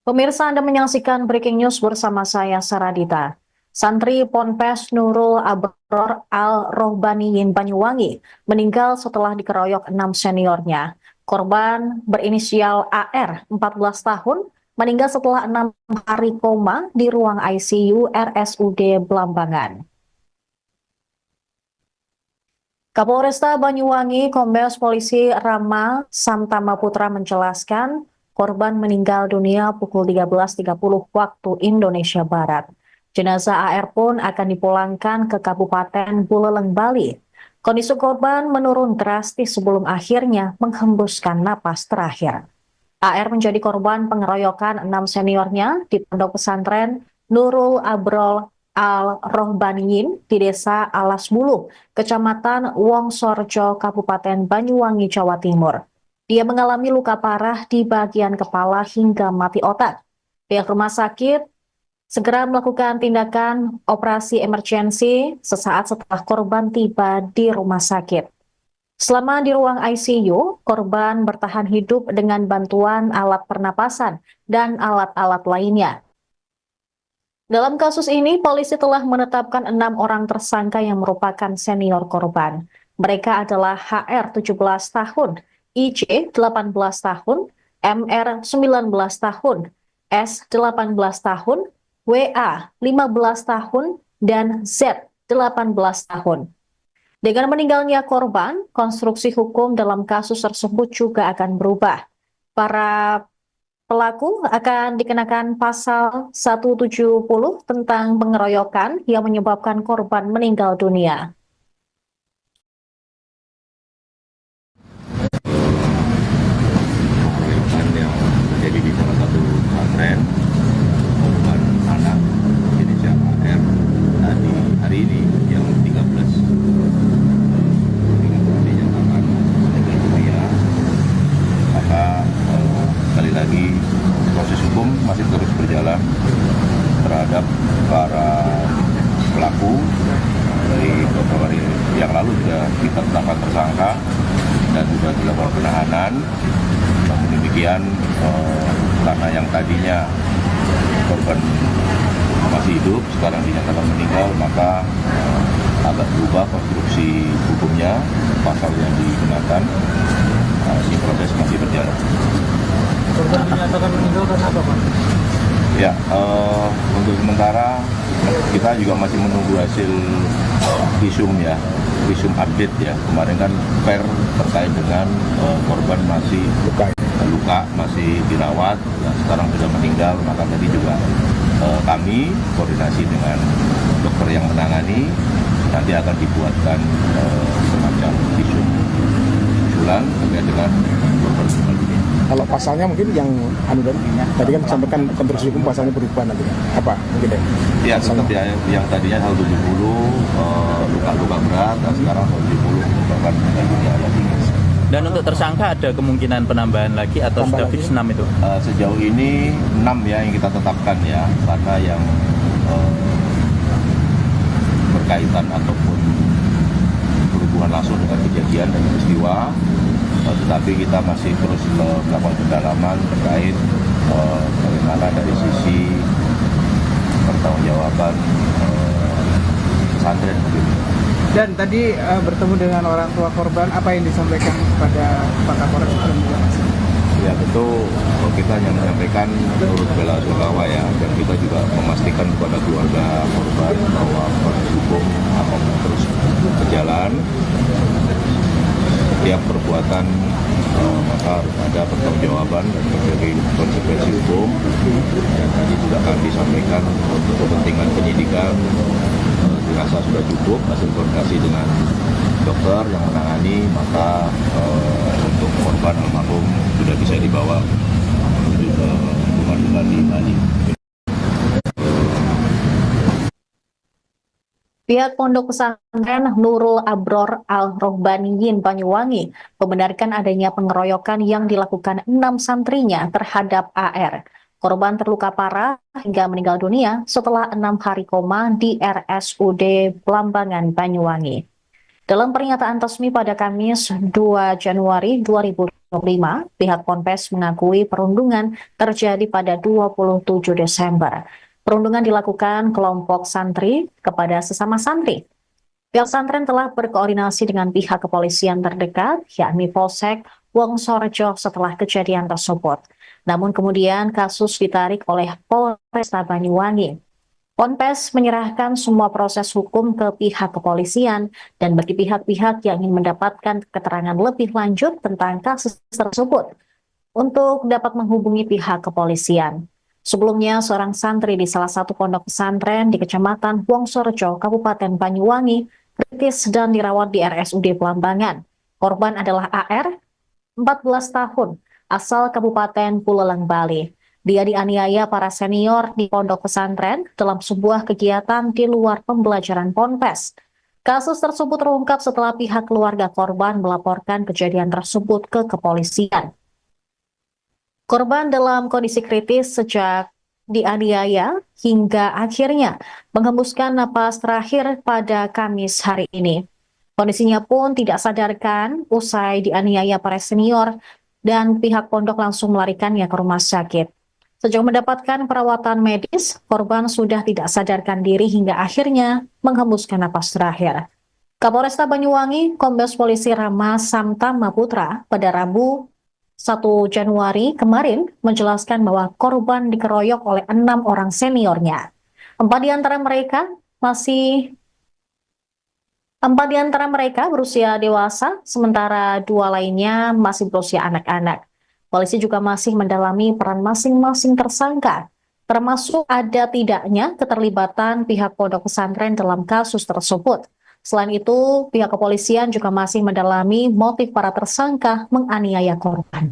Pemirsa, Anda menyaksikan Breaking News bersama saya, Saradita. Santri Ponpes Nurul Abror Al-Rohbaniyin Banyuwangi meninggal setelah dikeroyok 6 seniornya. Korban berinisial AR, 14 tahun, meninggal setelah 6 hari koma di ruang ICU RSUD Blambangan. Kapolresta Banyuwangi, Kombes Polisi Rama Samtama Putra menjelaskan korban meninggal dunia pukul 13.30 waktu Indonesia Barat. Jenazah AR pun akan dipulangkan ke Kabupaten Buleleng, Bali. Kondisi korban menurun drastis sebelum akhirnya menghembuskan napas terakhir. AR menjadi korban pengeroyokan 6 seniornya di pondok pesantren Nurul Abrol Al-Rohbaniyin di Desa Alas Bulu, Kecamatan Wongsorjo, Kabupaten Banyuwangi, Jawa Timur. Dia mengalami luka parah di bagian kepala hingga mati otak. Pihak rumah sakit segera melakukan tindakan operasi emergensi sesaat setelah korban tiba di rumah sakit. Selama di ruang ICU, korban bertahan hidup dengan bantuan alat pernapasan dan alat-alat lainnya. Dalam kasus ini, polisi telah menetapkan 6 orang tersangka yang merupakan senior korban. Mereka adalah HR 17 tahun, IC 18 tahun, MR 19 tahun, S 18 tahun, WA 15 tahun, dan Z 18 tahun. Dengan meninggalnya korban, konstruksi hukum dalam kasus tersebut juga akan berubah. Para pelaku akan dikenakan pasal 170 tentang pengeroyokan yang menyebabkan korban meninggal dunia. Pengeroyokan yang terjadi di salah satu pesantren korban anak inisial AR tadi hari ini yang 13 dinyatakan meninggal dunia. Maka sekali lagi proses hukum masih terus berjalan terhadap para pelaku. Dari beberapa hari yang lalu juga kita tetapkan tersangka dan sudah dilakukan penahanan. Namun demikian karena yang tadinya korban masih hidup sekarang dinyatakan meninggal, maka agak berubah konstruksi hukumnya, pasal yang digunakan. Ini proses masih berjalan. Korban dinyatakan meninggal karena apa, Pak? Ya, untuk sementara kita juga masih menunggu hasil visum ya, visum update ya. Kemarin kan terkait dengan korban masih luka, masih dirawat, dan sekarang sudah meninggal. Maka tadi juga kami koordinasi dengan dokter yang menangani, nanti akan dibuatkan semacam visum usulan terkait dengan korban meninggal dunia. Kalau pasalnya mungkin yang tadi kan disampaikan konstruksi hukum pasalnya berubah nanti. Apa mungkin ya? Ya, tetap ya, yang tadinya 170 luka-luka berat, dan sekarang 170 merupakan meninggal dunia alias tinggi. Dan untuk tersangka ada kemungkinan penambahan lagi atau sudah fix 6 itu? Sejauh ini 6 ya yang kita tetapkan ya, karena yang berkaitan ataupun berhubungan langsung dengan kejadian dan peristiwa. Tetapi kita masih terus melakukan pendalaman terkait bagaimana dari sisi pertanggungjawaban pesantren begitu. Dan tadi bertemu dengan orang tua korban, apa yang disampaikan kepada Pak Kapolres? Ya tentu kita hanya menyampaikan turut bela sungkawa ya, dan kita juga memastikan kepada keluarga korban bahwa proses hukum akan terus berjalan. Setiap perbuatan maka harus ada pertanggungjawaban dan berbagai konsekuensi hukum. Dan tadi sudah kami sampaikan untuk kepentingan penyidikan dirasa sudah cukup hasil koordinasi dengan dokter yang menangani, maka untuk korban almarhum sudah bisa dibawa menuju ke rumah duka di Bali. Pihak Pondok Pesantren Nurul Abror Al-Rohbaniyin Banyuwangi membenarkan adanya pengeroyokan yang dilakukan 6 santrinya terhadap AR. Korban terluka parah hingga meninggal dunia setelah 6 hari koma di RSUD Blambangan, Banyuwangi. Dalam pernyataan resmi pada Kamis 2 Januari 2020, pihak Ponpes mengakui perundungan terjadi pada 27 Desember. Perundungan dilakukan kelompok santri kepada sesama santri. Pihak pesantren telah berkoordinasi dengan pihak kepolisian terdekat, yakni Polsek Wongsorejo setelah kejadian tersebut. Namun kemudian kasus ditarik oleh Polresta Banyuwangi. Ponpes menyerahkan semua proses hukum ke pihak kepolisian dan bagi pihak-pihak yang ingin mendapatkan keterangan lebih lanjut tentang kasus tersebut untuk dapat menghubungi pihak kepolisian. Sebelumnya, seorang santri di salah satu pondok pesantren di Kecamatan Wongsorejo, Kabupaten Banyuwangi, kritis dan dirawat di RSUD Belambangan. Korban adalah AR, 14 tahun, asal Kabupaten Buleleng, Bali. Dia dianiaya para senior di pondok pesantren dalam sebuah kegiatan di luar pembelajaran Ponpes. Kasus tersebut terungkap setelah pihak keluarga korban melaporkan kejadian tersebut ke kepolisian. Korban dalam kondisi kritis sejak dianiaya hingga akhirnya menghembuskan napas terakhir pada Kamis hari ini. Kondisinya pun tidak sadarkan usai dianiaya para senior dan pihak pondok langsung melarikannya ke rumah sakit. Sejak mendapatkan perawatan medis, korban sudah tidak sadarkan diri hingga akhirnya menghembuskan napas terakhir. Kapolresta Banyuwangi, Kombes Polisi Rama Samtama Putra pada Rabu 1 Januari kemarin menjelaskan bahwa korban dikeroyok oleh 6 orang seniornya. 4 di antara mereka berusia dewasa, sementara 2 lainnya masih berusia anak-anak. Polisi juga masih mendalami peran masing-masing tersangka, termasuk ada tidaknya keterlibatan pihak pondok pesantren dalam kasus tersebut. Selain itu, pihak kepolisian juga masih mendalami motif para tersangka menganiaya korban.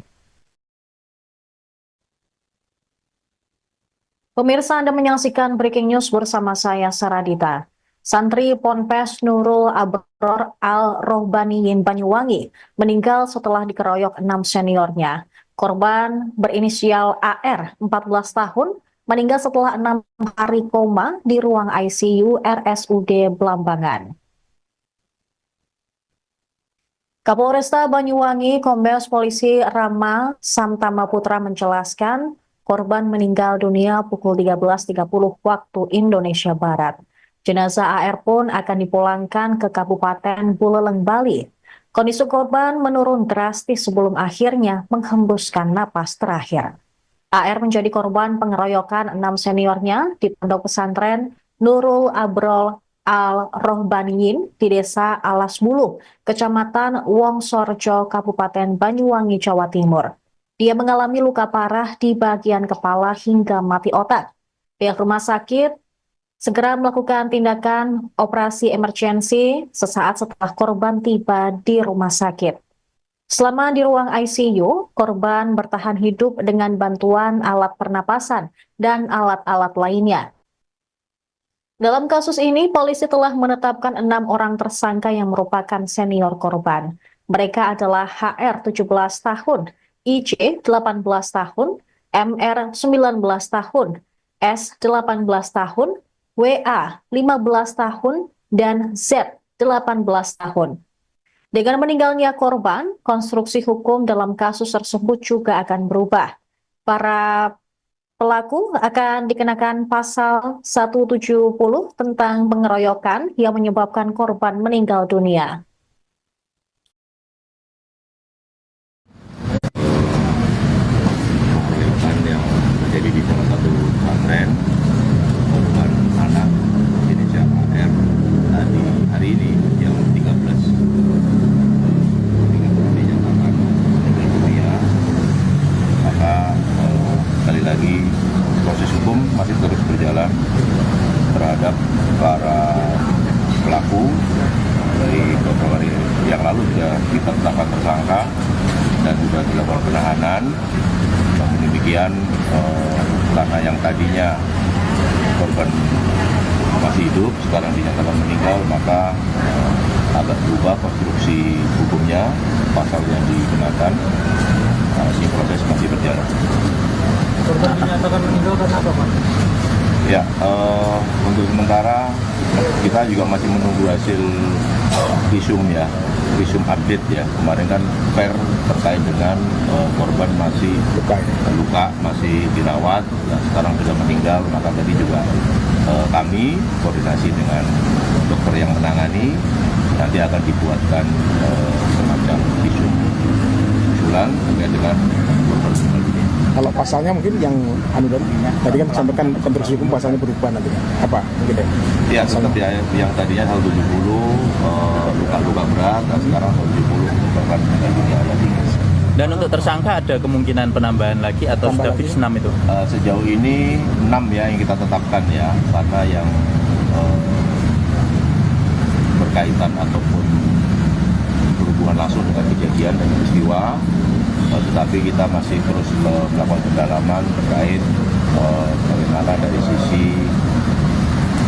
Pemirsa, Anda menyaksikan Breaking News bersama saya, Saradita. Santri Ponpes Nurul Abror Al-Rohbaniyin Banyuwangi meninggal setelah dikeroyok 6 seniornya. Korban berinisial AR, 14 tahun, meninggal setelah 6 hari koma di ruang ICU RSUD Belambangan. Kapolresta Banyuwangi, Kombes Polisi Rama Samtama Putra menjelaskan korban meninggal dunia pukul 13.30 waktu Indonesia Barat. Jenazah AR pun akan dipulangkan ke Kabupaten Buleleng, Bali. Kondisi korban menurun drastis sebelum akhirnya menghembuskan napas terakhir. AR menjadi korban pengeroyokan 6 seniornya di pondok pesantren Nurul Abrol Al-Rohbaniyin di Desa Alas Bulu, Kecamatan Wongsorejo, Kabupaten Banyuwangi, Jawa Timur. Dia mengalami luka parah di bagian kepala hingga mati otak. Pihak rumah sakit segera melakukan tindakan operasi emergensi sesaat setelah korban tiba di rumah sakit. Selama di ruang ICU, korban bertahan hidup dengan bantuan alat pernapasan dan alat-alat lainnya. Dalam kasus ini, polisi telah menetapkan 6 orang tersangka yang merupakan senior korban. Mereka adalah HR 17 tahun, IJ 18 tahun, MR 19 tahun, S 18 tahun, WA 15 tahun, dan Z 18 tahun. Dengan meninggalnya korban, konstruksi hukum dalam kasus tersebut juga akan berubah. Para pelaku akan dikenakan pasal 170 tentang pengeroyokan yang menyebabkan korban meninggal dunia. Pengeroyokan yang terjadi di salah satu pesantren, korban anak inisial AR tadi hari ini yang 13 dinyatakan meninggal dunia. Maka sekali lagi proses hukum masih terus berjalan terhadap para pelaku. Dari beberapa hari yang lalu sudah kita tetapkan tersangka dan sudah dilakukan penahanan. Namun demikian karena yang tadinya korban masih hidup sekarang dinyatakan meninggal, maka agak berubah konstruksi hukumnya, pasal yang digunakan. Ini proses masih berjalan. Korban dinyatakan meninggal karena apa, Pak? Ya, untuk sementara kita juga masih menunggu hasil visum ya. visum update ya. Kemarin kan fair terkait dengan korban masih luka, masih dirawat, dan sekarang sudah meninggal. Maka tadi juga kami koordinasi dengan dokter yang menangani, nanti akan dibuatkan semacam visum usulan terkait dengan korban meninggal dunia. Kalau pasalnya mungkin yang tadi kan disampaikan konstruksi hukum pasalnya berubah nanti apa mungkin ya? Ya, tetap ya, yang tadinya 170 luka-luka berat, dan sekarang 170 korban meninggal dunia ya. Dan untuk tersangka ada kemungkinan penambahan lagi atau sudah fix 6 itu? Sejauh ini 6 ya yang kita tetapkan ya, karena yang berkaitan ataupun berhubungan langsung dengan kejadian dan peristiwa, tetapi kita masih terus melakukan pendalaman terkait bagaimana dari sisi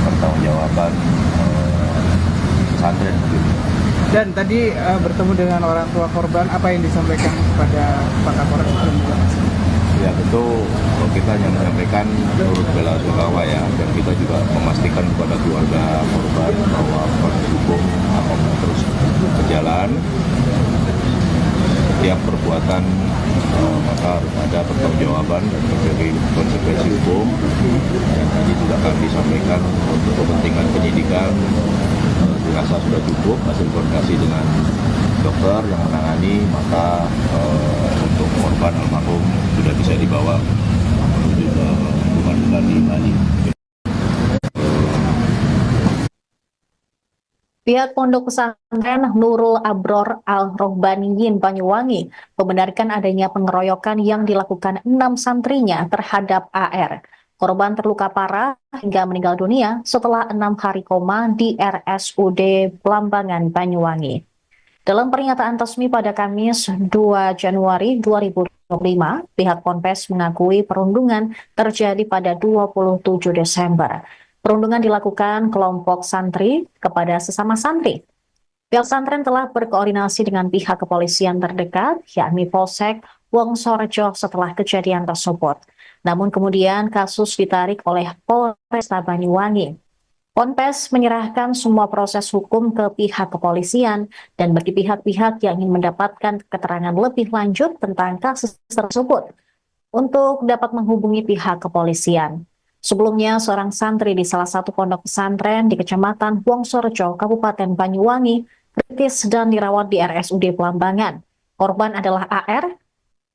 pertanggungjawaban pesantren begitu. Dan tadi bertemu dengan orang tua korban, apa yang disampaikan kepada Pak Kapolres? Ya tentu kita hanya menyampaikan turut bela sungkawa ya, dan kita juga memastikan kepada keluarga korban bahwa proses hukum akan terus berjalan. Setiap perbuatan maka harus ada pertanggungjawaban dan terjadi konsekuensi hukum. Dan tadi juga kami sampaikan untuk kepentingan penyidikan dirasa sudah cukup hasil koordinasi dengan dokter yang menangani, maka untuk korban almarhum sudah bisa dibawa menuju ke rumah duka di Bali. Pihak Pondok Pesantren Nurul Abror Al-Rohbaniyin Banyuwangi membenarkan adanya pengeroyokan yang dilakukan 6 santrinya terhadap AR. Korban terluka parah hingga meninggal dunia setelah 6 hari koma di RSUD Blambangan, Banyuwangi. Dalam pernyataan resmi pada Kamis 2 Januari 2025, pihak Ponpes mengakui perundungan terjadi pada 27 Desember. Perundungan dilakukan kelompok santri kepada sesama santri. Pihak pesantren telah berkoordinasi dengan pihak kepolisian terdekat, yakni Polsek Wongsorejo setelah kejadian tersebut. Namun kemudian kasus ditarik oleh Polresta Banyuwangi. Ponpes menyerahkan semua proses hukum ke pihak kepolisian dan bagi pihak-pihak yang ingin mendapatkan keterangan lebih lanjut tentang kasus tersebut untuk dapat menghubungi pihak kepolisian. Sebelumnya, seorang santri di salah satu pondok pesantren di Kecamatan Wongsorejo, Kabupaten Banyuwangi, kritis dan dirawat di RSUD Blambangan. Korban adalah AR,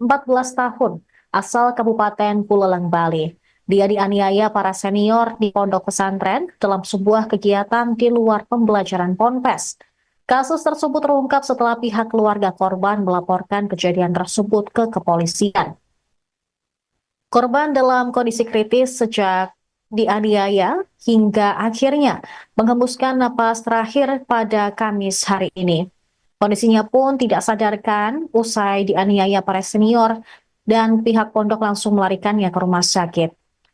14 tahun, asal Kabupaten Buleleng, Bali. Dia dianiaya para senior di pondok pesantren dalam sebuah kegiatan di luar pembelajaran Ponpes. Kasus tersebut terungkap setelah pihak keluarga korban melaporkan kejadian tersebut ke kepolisian. Korban dalam kondisi kritis sejak dianiaya hingga akhirnya menghembuskan napas terakhir pada Kamis hari ini. Kondisinya pun tidak sadarkan usai dianiaya para senior dan pihak pondok langsung melarikannya ke rumah sakit.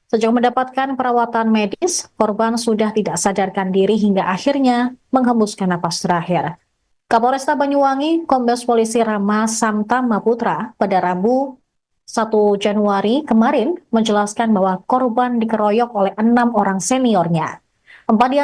Sejak mendapatkan perawatan medis, korban sudah tidak sadarkan diri hingga akhirnya menghembuskan napas terakhir. Kapolresta Banyuwangi, Kombes Polisi Rama Samtama Putra pada Rabu 1 Januari kemarin menjelaskan bahwa korban dikeroyok oleh 6 orang seniornya. 4 di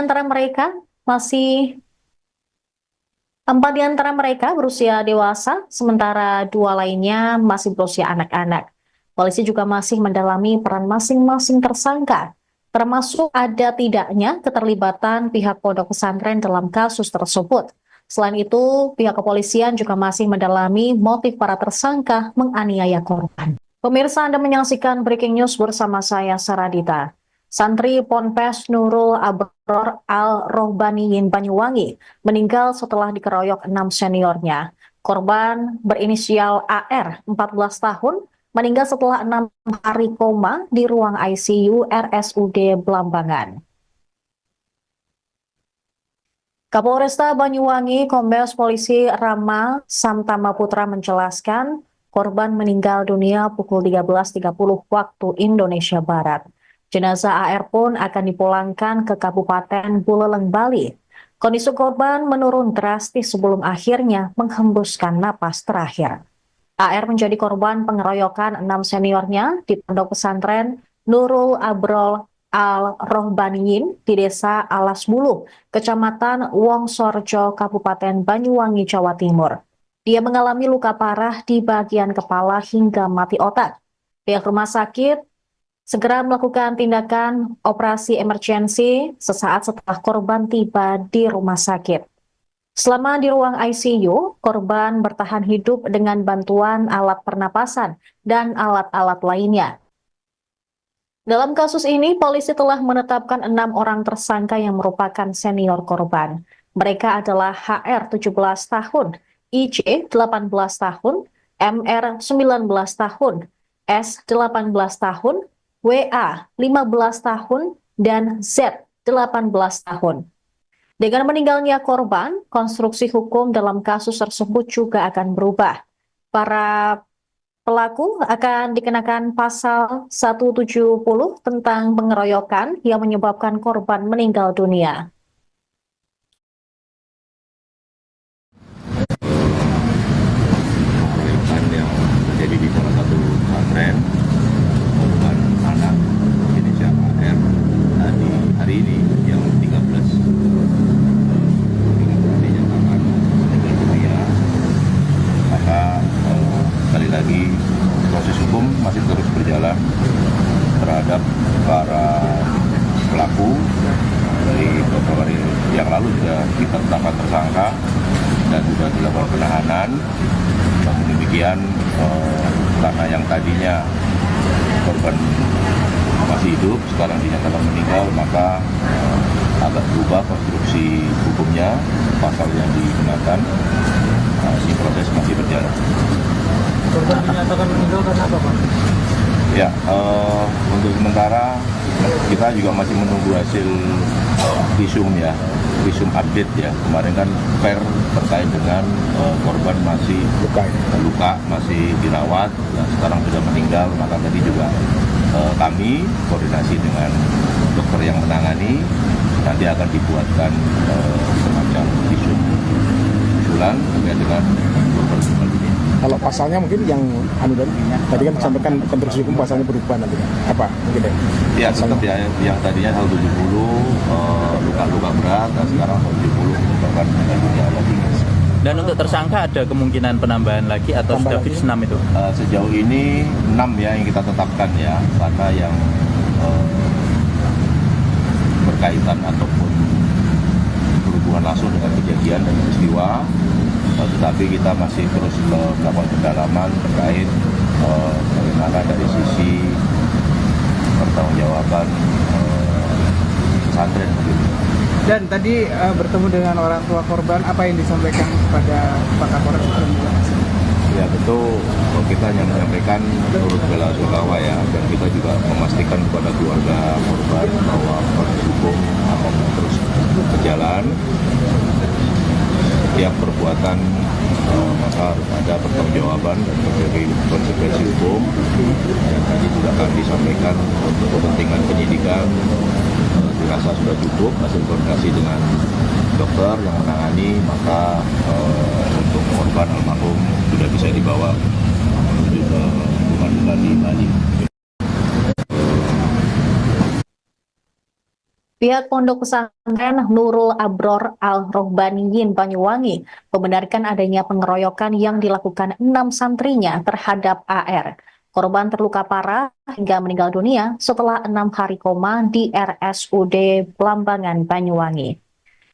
antara mereka berusia dewasa, sementara 2 lainnya masih berusia anak-anak. Polisi juga masih mendalami peran masing-masing tersangka, termasuk ada tidaknya keterlibatan pihak pondok pesantren dalam kasus tersebut. Selain itu, pihak kepolisian juga masih mendalami motif para tersangka menganiaya korban. Pemirsa, Anda menyaksikan Breaking News bersama saya, Saradita. Santri Ponpes Nurul Abror Al-Rohbaniyin Banyuwangi meninggal setelah dikeroyok 6 seniornya. Korban berinisial AR, 14 tahun, meninggal setelah 6 hari koma di ruang ICU RSUD Blambangan. Kapolresta Banyuwangi, Kombes Polisi Rama Samtama Putra menjelaskan korban meninggal dunia pukul 13.30 waktu Indonesia Barat. Jenazah AR pun akan dipulangkan ke Kabupaten Buleleng, Bali. Kondisi korban menurun drastis sebelum akhirnya menghembuskan napas terakhir. AR menjadi korban pengeroyokan 6 seniornya di pondok pesantren Nurul Abrol Al-Rohbaniyin di Desa Alas Buluh, Kecamatan Wongsorjo, Kabupaten Banyuwangi, Jawa Timur. Dia mengalami luka parah di bagian kepala hingga mati otak. Pihak rumah sakit segera melakukan tindakan operasi emergensi sesaat setelah korban tiba di rumah sakit. Selama di ruang ICU, korban bertahan hidup dengan bantuan alat pernapasan dan alat-alat lainnya. Dalam kasus ini, polisi telah menetapkan 6 orang tersangka yang merupakan senior korban. Mereka adalah HR 17 tahun, IC 18 tahun, MR 19 tahun, S 18 tahun, WA 15 tahun, dan Z 18 tahun. Dengan meninggalnya korban, konstruksi hukum dalam kasus tersebut juga akan berubah. Para pelaku akan dikenakan pasal 170 tentang pengeroyokan yang menyebabkan korban meninggal dunia. Pengeroyokan yang terjadi di salah satu pesantren korban anak inisial AR tadi hari ini yang 13 dinyatakan meninggal dunia, maka sekali lagi proses hukum masih terus berjalan terhadap para pelaku. Dari beberapa hari yang lalu juga kita tetapkan tersangka dan sudah dilakukan penahanan. Namun demikian karena yang tadinya korban masih hidup sekarang dinyatakan meninggal, maka agak berubah konstruksi hukumnya, pasal yang digunakan. Ini proses masih berjalan. Korban dinyatakan meninggal karena apa, Pak? Ya, untuk sementara kita juga masih menunggu hasil visum ya, visum update ya. Kemarin kan per terkait dengan korban masih luka, masih dirawat, dan sekarang sudah meninggal. Maka tadi juga kami koordinasi dengan dokter yang menangani, nanti akan dibuatkan semacam visum usulan terkait dengan korban meninggal ini. Kalau pasalnya mungkin yang tadi kan disampaikan konstruksi hukum pasalnya berubah nanti apa mungkin ya tetap ya, yang tadinya 170 luka-luka berat, dan sekarang 170 merupakan meninggal dunia lagi. Dan untuk tersangka ada kemungkinan penambahan lagi atau sudah fix 6 itu? Sejauh ini 6 ya yang kita tetapkan ya, karena yang berkaitan ataupun berhubungan langsung dengan kejadian dan peristiwa. Tetapi kita masih terus melakukan pendalaman terkait bagaimana dari sisi pertanggungjawaban pesantren. Dan tadi bertemu dengan orang tua korban, apa yang disampaikan kepada Pak Kapolres? Ya tentu kita hanya menyampaikan turut bela sungkawa ya, dan kita juga memastikan kepada keluarga korban bahwa proses hukum akan terus berjalan. Setiap perbuatan maka harus ada pertanggungjawaban dan terjadi konsekuensi hukum. Dan tadi juga akan disampaikan untuk kepentingan penyidikan dirasa sudah cukup hasil koordinasi dengan dokter yang menangani, maka untuk korban almarhum sudah bisa dibawa menuju ke rumah duka di Bali. Pihak Pondok Pesantren Nurul Abror Al-Rohbaniyin Banyuwangi membenarkan adanya pengeroyokan yang dilakukan 6 santrinya terhadap AR. Korban terluka parah hingga meninggal dunia setelah 6 hari koma di RSUD Blambangan, Banyuwangi.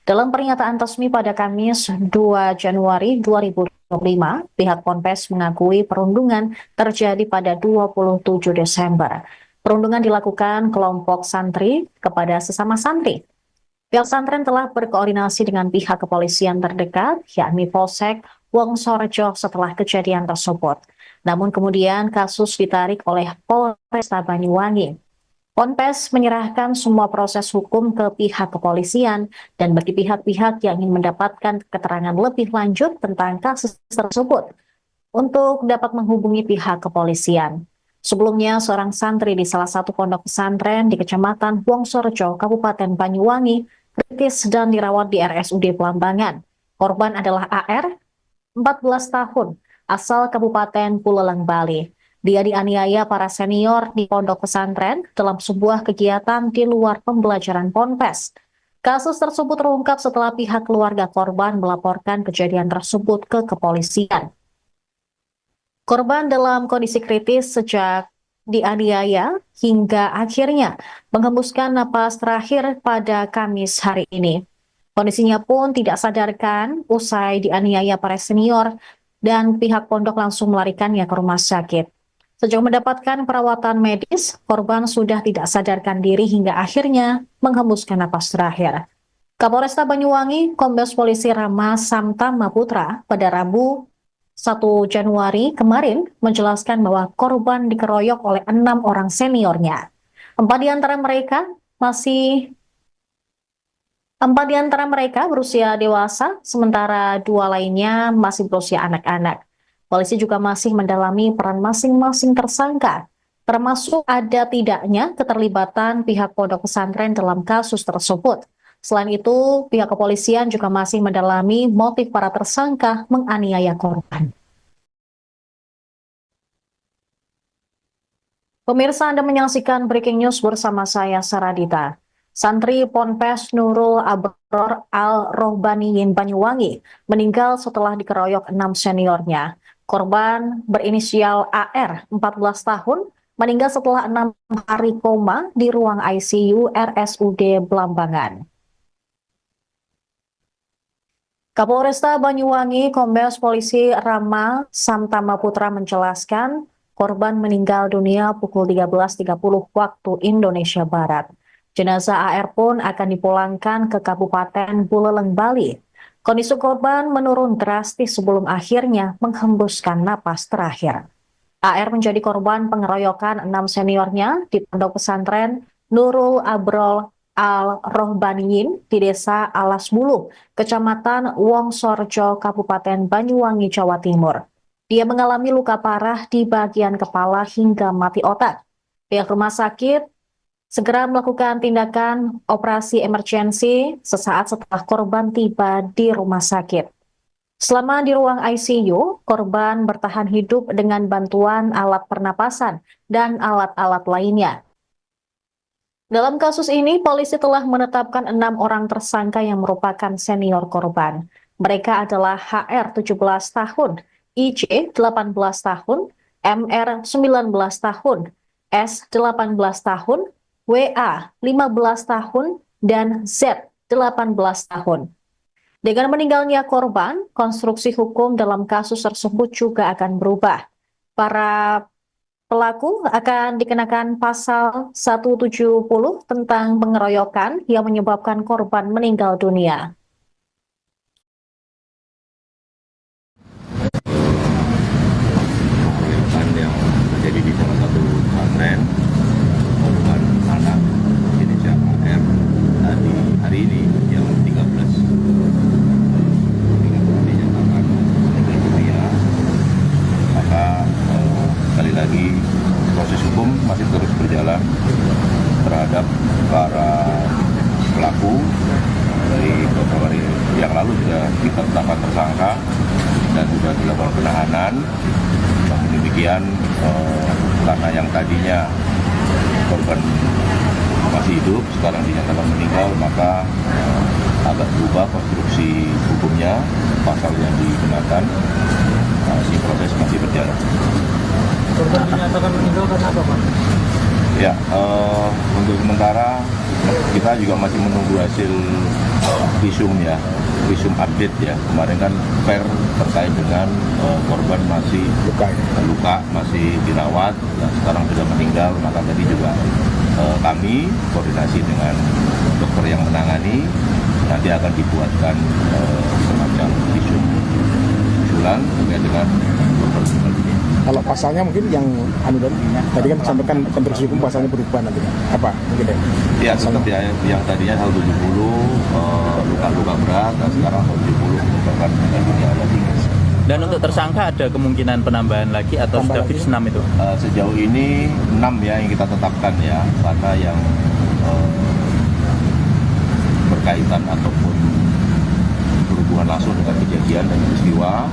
Dalam pernyataan resmi pada Kamis 2 Januari 2025, pihak Ponpes mengakui perundungan terjadi pada 27 Desember. Perundungan dilakukan kelompok santri kepada sesama santri. Pihak pesantren telah berkoordinasi dengan pihak kepolisian terdekat, yakni Polsek Wongsorjo setelah kejadian tersebut. Namun kemudian kasus ditarik oleh Polresta Banyuwangi. Ponpes menyerahkan semua proses hukum ke pihak kepolisian dan bagi pihak-pihak yang ingin mendapatkan keterangan lebih lanjut tentang kasus tersebut untuk dapat menghubungi pihak kepolisian. Sebelumnya, seorang santri di salah satu pondok pesantren di Kecamatan Wongsorjo, Kabupaten Banyuwangi, kritis dan dirawat di RSUD Blambangan. Korban adalah AR, 14 tahun, asal Kabupaten Buleleng, Bali. Dia dianiaya para senior di pondok pesantren dalam sebuah kegiatan di luar pembelajaran ponpes. Kasus tersebut terungkap setelah pihak keluarga korban melaporkan kejadian tersebut ke kepolisian. Korban dalam kondisi kritis sejak dianiaya hingga akhirnya menghembuskan napas terakhir pada Kamis hari ini. Kondisinya pun tidak sadarkan usai dianiaya para senior dan pihak pondok langsung melarikannya ke rumah sakit. Sejak mendapatkan perawatan medis, korban sudah tidak sadarkan diri hingga akhirnya menghembuskan napas terakhir. Kapolresta Banyuwangi, Kombes Polisi Rama Samtama Putra pada Rabu 1 Januari kemarin menjelaskan bahwa korban dikeroyok oleh 6 orang seniornya. 4 di antara mereka berusia dewasa, sementara 2 lainnya masih berusia anak-anak. Polisi juga masih mendalami peran masing-masing tersangka, termasuk ada tidaknya keterlibatan pihak pondok pesantren dalam kasus tersebut. Selain itu, pihak kepolisian juga masih mendalami motif para tersangka menganiaya korban. Pemirsa, Anda menyaksikan Breaking News bersama saya, Saradita. Santri Ponpes Nurul Abror Al-Rohbaniyin Banyuwangi meninggal setelah dikeroyok 6 seniornya. Korban berinisial AR, 14 tahun, meninggal setelah 6 hari koma di ruang ICU RSUD Blambangan. Kapolresta Banyuwangi, Kombes Polisi Rama Samtama Putra menjelaskan korban meninggal dunia pukul 13.30 waktu Indonesia Barat. Jenazah AR pun akan dipulangkan ke Kabupaten Buleleng, Bali. Kondisi korban menurun drastis sebelum akhirnya menghembuskan napas terakhir. AR menjadi korban pengeroyokan 6 seniornya di pondok pesantren Nurul Abrol Al-Rohbaniyin di Desa Alas Bulu, Kecamatan Wongsorjo, Kabupaten Banyuwangi, Jawa Timur. Dia mengalami luka parah di bagian kepala hingga mati otak. Pihak rumah sakit segera melakukan tindakan operasi emergensi sesaat setelah korban tiba di rumah sakit. Selama di ruang ICU, korban bertahan hidup dengan bantuan alat pernapasan dan alat-alat lainnya. Dalam kasus ini, polisi telah menetapkan 6 orang tersangka yang merupakan senior korban. Mereka adalah HR 17 tahun, IC 18 tahun, MR 19 tahun, S 18 tahun, WA 15 tahun, dan Z 18 tahun. Dengan meninggalnya korban, konstruksi hukum dalam kasus tersebut juga akan berubah. Para pelaku akan dikenakan pasal 170 tentang pengeroyokan yang menyebabkan korban meninggal dunia. Pengeroyokan yang terjadi di salah satu pesantren korban anak jenis AR tadi hari ini yang 13 dinyatakan meninggal dunia. Maka sekali lagi proses hukum masih terus berjalan terhadap para pelaku. Dari beberapa hari yang lalu sudah kita tetapkan tersangka dan sudah dilakukan penahanan. Namun demikian karena yang tadinya korban masih hidup, sekarang dinyatakan meninggal, maka agak berubah konstruksi hukumnya, pasal yang digunakan. Masih proses masih berjalan. Korban dinyatakan meninggal karena apa, Pak? Ya, untuk sementara kita juga masih menunggu hasil visum ya, visum update ya. Kemarin kan terkait dengan korban masih luka, masih dirawat, dan sekarang sudah meninggal. Maka tadi juga kami koordinasi dengan dokter yang menangani, nanti akan dibuatkan semacam visum usulan terkait dengan korban meninggal ini. Kalau pasalnya mungkin yang tadi kan disampaikan konstruksi hukum pasalnya berubah nanti apa mungkin ya? Tetap ya, yang tadinya 170 luka-luka berat, dan sekarang 170 merupakan meninggal dunia lagi. Dan untuk tersangka ada kemungkinan penambahan lagi atau sudah fix 6 itu? Sejauh ini 6 ya yang kita tetapkan ya, karena yang berkaitan ataupun berhubungan langsung dengan kejadian dan peristiwa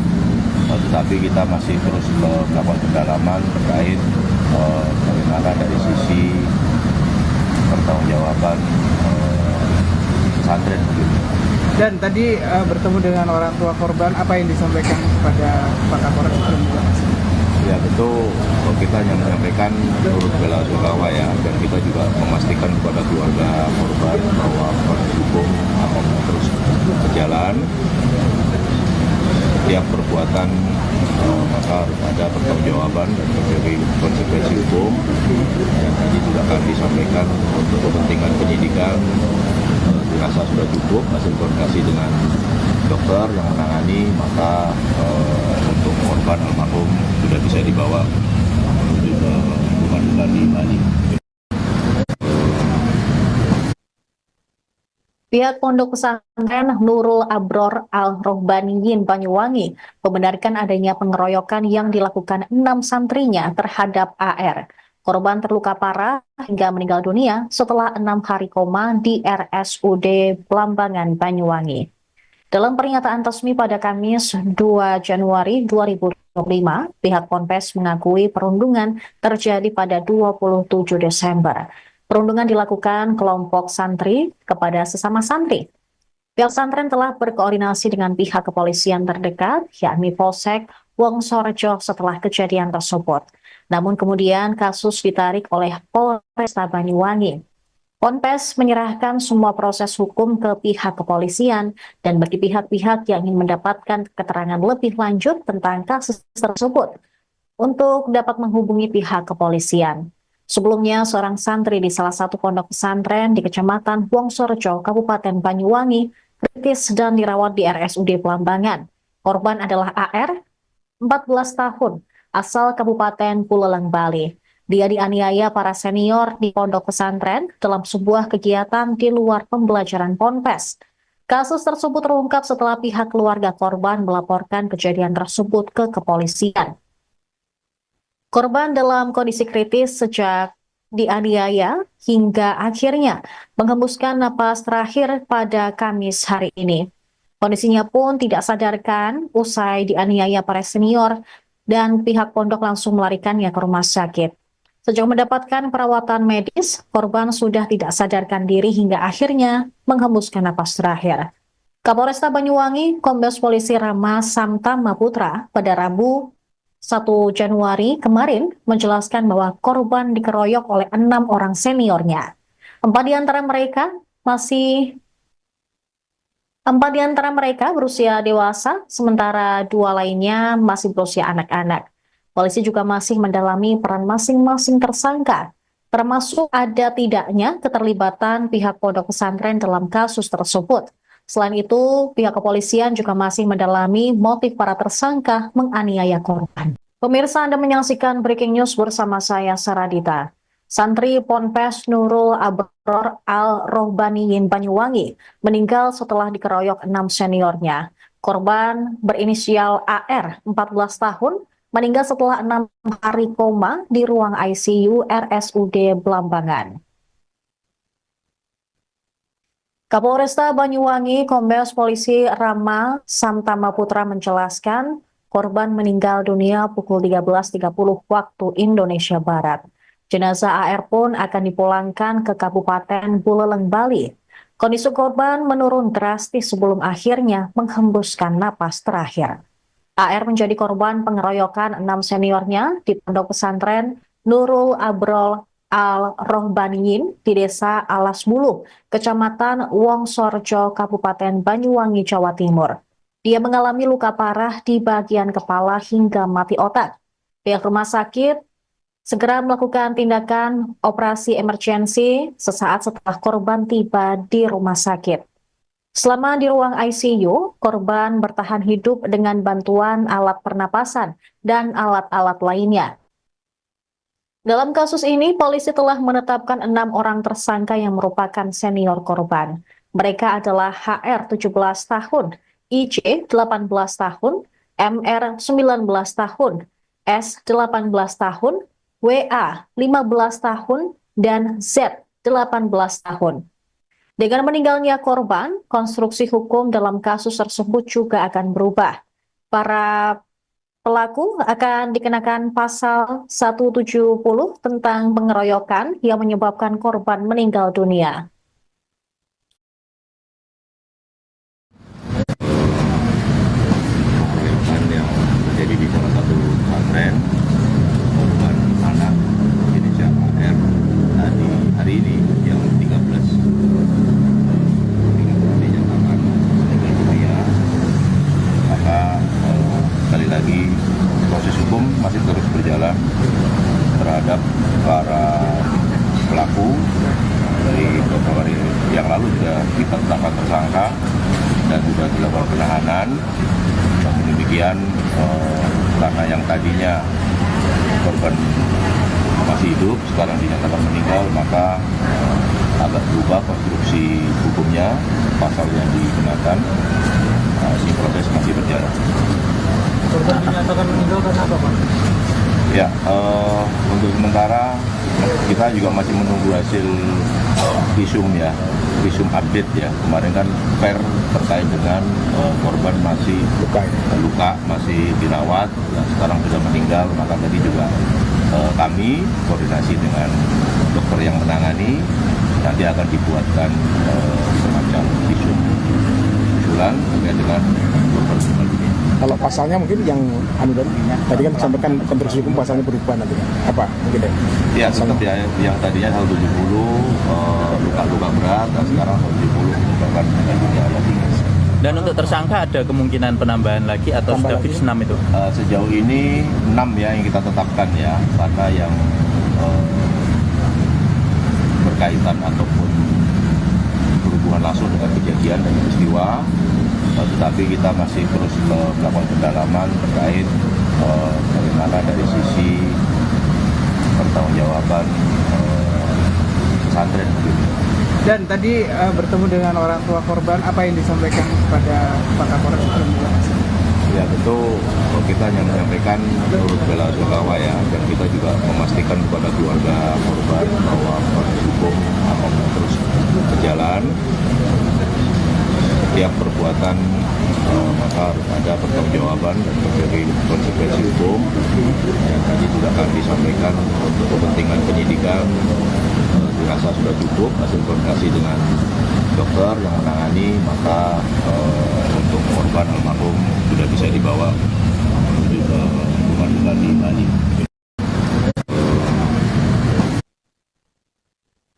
tetapi kita masih terus melakukan pendalaman terkait bagaimana dari sisi pertanggungjawaban pesantren begitu. Dan tadi bertemu dengan orang tua korban, apa yang disampaikan kepada Pak Kapolres sebelum lokasi? Ya tentu kita hanya menyampaikan turut bela sungkawa ya, dan kita juga memastikan kepada keluarga korban bahwa proses hukum akan terus berjalan. Setiap perbuatan maka harus ada pertanggungjawaban dan konsekuensi hukum. Dan tadi juga akan disampaikan untuk kepentingan penyidikan dirasa sudah cukup hasil koordinasi dengan dokter yang menangani, maka untuk korban almarhum sudah bisa dibawa menuju ke rumah duka di Bali. Pihak Pondok Pesantren Nurul Abror Al-Rohbaniyin Banyuwangi membenarkan adanya pengeroyokan yang dilakukan 6 santrinya terhadap AR. Korban terluka parah hingga meninggal dunia setelah 6 hari koma di RSUD Blambangan, Banyuwangi. Dalam pernyataan resmi pada Kamis 2 Januari 2025, pihak Ponpes mengakui perundungan terjadi pada 27 Desember. Perundungan dilakukan kelompok santri kepada sesama santri. Pihak pesantren telah berkoordinasi dengan pihak kepolisian terdekat, yakni Polsek Wongsorejo setelah kejadian tersebut. Namun kemudian kasus ditarik oleh Polresta Banyuwangi. Ponpes menyerahkan semua proses hukum ke pihak kepolisian dan bagi pihak-pihak yang ingin mendapatkan keterangan lebih lanjut tentang kasus tersebut untuk dapat menghubungi pihak kepolisian. Sebelumnya, seorang santri di salah satu pondok pesantren di Kecamatan Wongsorejo, Kabupaten Banyuwangi, kritis dan dirawat di RSUD Blambangan. Korban adalah AR, 14 tahun, asal Kabupaten Buleleng, Bali. Dia dianiaya para senior di pondok pesantren dalam sebuah kegiatan di luar pembelajaran Ponpes. Kasus tersebut terungkap setelah pihak keluarga korban melaporkan kejadian tersebut ke kepolisian. Korban dalam kondisi kritis sejak dianiaya hingga akhirnya menghembuskan napas terakhir pada Kamis hari ini. Kondisinya pun tidak sadarkan usai dianiaya para senior dan pihak pondok langsung melarikannya ke rumah sakit. Sejak mendapatkan perawatan medis, korban sudah tidak sadarkan diri hingga akhirnya menghembuskan napas terakhir. Kapolresta Banyuwangi, Kombes Polisi Rama Samtama Putra pada Rabu 1 Januari kemarin menjelaskan bahwa korban dikeroyok oleh 6 orang seniornya. 4 di antara mereka berusia dewasa, sementara 2 lainnya masih berusia anak-anak. Polisi juga masih mendalami peran masing-masing tersangka, termasuk ada tidaknya keterlibatan pihak pondok pesantren dalam kasus tersebut. Selain itu, pihak kepolisian juga masih mendalami motif para tersangka menganiaya korban. Pemirsa, Anda menyaksikan Breaking News bersama saya, Saradita. Santri Ponpes Nurul Abror Al-Rohbaniyin Banyuwangi meninggal setelah dikeroyok 6 seniornya. Korban berinisial AR, 14 tahun, meninggal setelah 6 hari koma di ruang ICU RSUD Blambangan. Kapolresta Banyuwangi, Kombes Polisi Rama Samtama Putra menjelaskan korban meninggal dunia pukul 13.30 waktu Indonesia Barat. Jenazah AR pun akan dipulangkan ke Kabupaten Buleleng, Bali. Kondisi korban menurun drastis sebelum akhirnya menghembuskan napas terakhir. AR menjadi korban pengeroyokan 6 seniornya di pondok pesantren Nurul Abrol Al-Rohbaniyin di Desa Alas Bulu, Kecamatan Wongsorejo, Kabupaten Banyuwangi, Jawa Timur. Dia mengalami luka parah di bagian kepala hingga mati otak. Pihak rumah sakit segera melakukan tindakan operasi emergensi sesaat setelah korban tiba di rumah sakit. Selama di ruang ICU, korban bertahan hidup dengan bantuan alat pernapasan dan alat-alat lainnya. Dalam kasus ini, polisi telah menetapkan 6 orang tersangka yang merupakan senior korban. Mereka adalah HR 17 tahun, IJ 18 tahun, MR 19 tahun, S 18 tahun, WA 15 tahun, dan Z 18 tahun. Dengan meninggalnya korban, konstruksi hukum dalam kasus tersebut juga akan berubah. Para Pelaku akan dikenakan pasal 170 tentang pengeroyokan yang menyebabkan korban meninggal dunia. Pengeroyokan yang terjadi di salah satu pesantren, korban anak inisial AR hari ini yang 13 dinyatakan meninggal dunia. Maka sekali lagi proses hukum masih terus berjalan terhadap para pelaku. Dari beberapa hari yang lalu juga kita tetapkan tersangka dan sudah dilakukan penahanan. Namun demikian karena yang tadinya korban masih hidup sekarang dinyatakan meninggal, maka agak berubah konstruksi hukumnya, pasal yang digunakan. Ini proses masih berjalan. Korban dinyatakan meninggal karena apa, Pak? Ya, untuk sementara kita juga masih menunggu hasil visum ya, visum update ya. Kemarin kan per terkait dengan korban masih luka, masih dirawat, dan sekarang sudah meninggal. Maka tadi juga kami koordinasi dengan dokter yang menangani, nanti akan dibuatkan semacam visum usulan terkait dengan korban meninggal dunia. Kalau pasalnya mungkin yang tadi kan disampaikan konstruksi hukum pasalnya berubah nanti apa mungkin ya? Ya, tetap ya, yang tadinya 170 luka-luka berat, dan sekarang 170 menyebabkan meninggal dunia lagi. Dan untuk tersangka ada kemungkinan penambahan lagi atau sudah fix 6 itu? Sejauh ini 6 ya yang kita tetapkan ya, karena yang berkaitan ataupun berhubungan langsung dengan kejadian dan peristiwa. Tetapi kita masih terus melakukan pendalaman terkait bagaimana dari sisi pertanggungjawaban pesantren. Dan tadi bertemu dengan orang tua korban, apa yang disampaikan kepada Pak Kapolres? Ya tentu kita hanya menyampaikan turut bela sungkawa ya, dan kita juga memastikan kepada keluarga korban bahwa proses hukum akan terus berjalan. Setiap perbuatan maka harus ada pertanggungjawaban dan terjadi konsekuensi hukum. Yang tadi sudah kami sampaikan untuk kepentingan penyidikan dirasa sudah cukup hasil koordinasi dengan dokter yang menangani, maka untuk korban almarhum sudah bisa dibawa menuju ke rumah duka di Bali.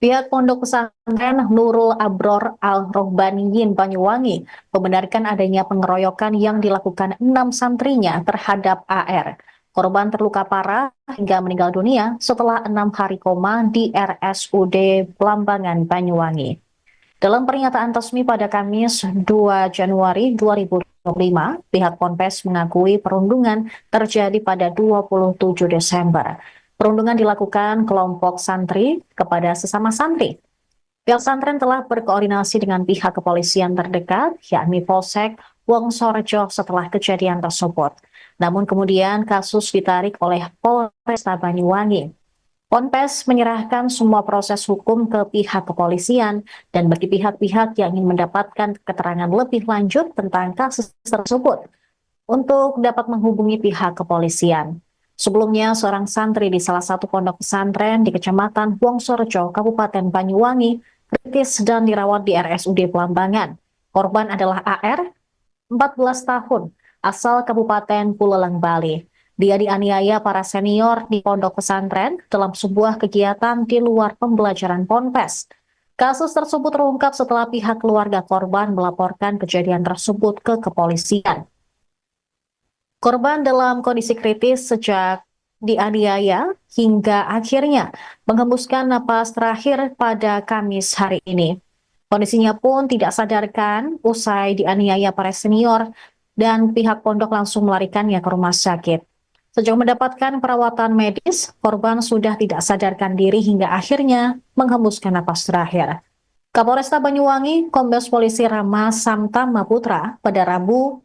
Pihak Pondok Pesantren Nurul Abror Al-Rohbaniyin Banyuwangi membenarkan adanya pengeroyokan yang dilakukan 6 santrinya terhadap AR. Korban terluka parah hingga meninggal dunia setelah 6 hari koma di RSUD Blambangan Banyuwangi. Dalam pernyataan resmi pada Kamis 2 Januari 2025, pihak Ponpes mengakui perundungan terjadi pada 27 Desember. Perundungan dilakukan kelompok santri kepada sesama santri. Pihak pesantren telah berkoordinasi dengan pihak kepolisian terdekat, yakni Polsek Wongsorejo setelah kejadian tersebut. Namun kemudian kasus ditarik oleh Polresta Banyuwangi. Ponpes menyerahkan semua proses hukum ke pihak kepolisian dan bagi pihak-pihak yang ingin mendapatkan keterangan lebih lanjut tentang kasus tersebut untuk dapat menghubungi pihak kepolisian. Sebelumnya, seorang santri di salah satu pondok pesantren di Kecamatan Wongsorejo, Kabupaten Banyuwangi, kritis dan dirawat di RSUD Blambangan. Korban adalah AR, 14 tahun, asal Kabupaten Buleleng, Bali. Dia dianiaya para senior di pondok pesantren dalam sebuah kegiatan di luar pembelajaran Ponpes. Kasus tersebut terungkap setelah pihak keluarga korban melaporkan kejadian tersebut ke kepolisian. Korban dalam kondisi kritis sejak dianiaya hingga akhirnya menghembuskan napas terakhir pada Kamis hari ini. Kondisinya pun tidak sadarkan usai dianiaya para senior dan pihak pondok langsung melarikannya ke rumah sakit. Sejak mendapatkan perawatan medis, korban sudah tidak sadarkan diri hingga akhirnya menghembuskan napas terakhir. Kapolresta Banyuwangi, Kombes Polisi Rama Samtama Putra pada Rabu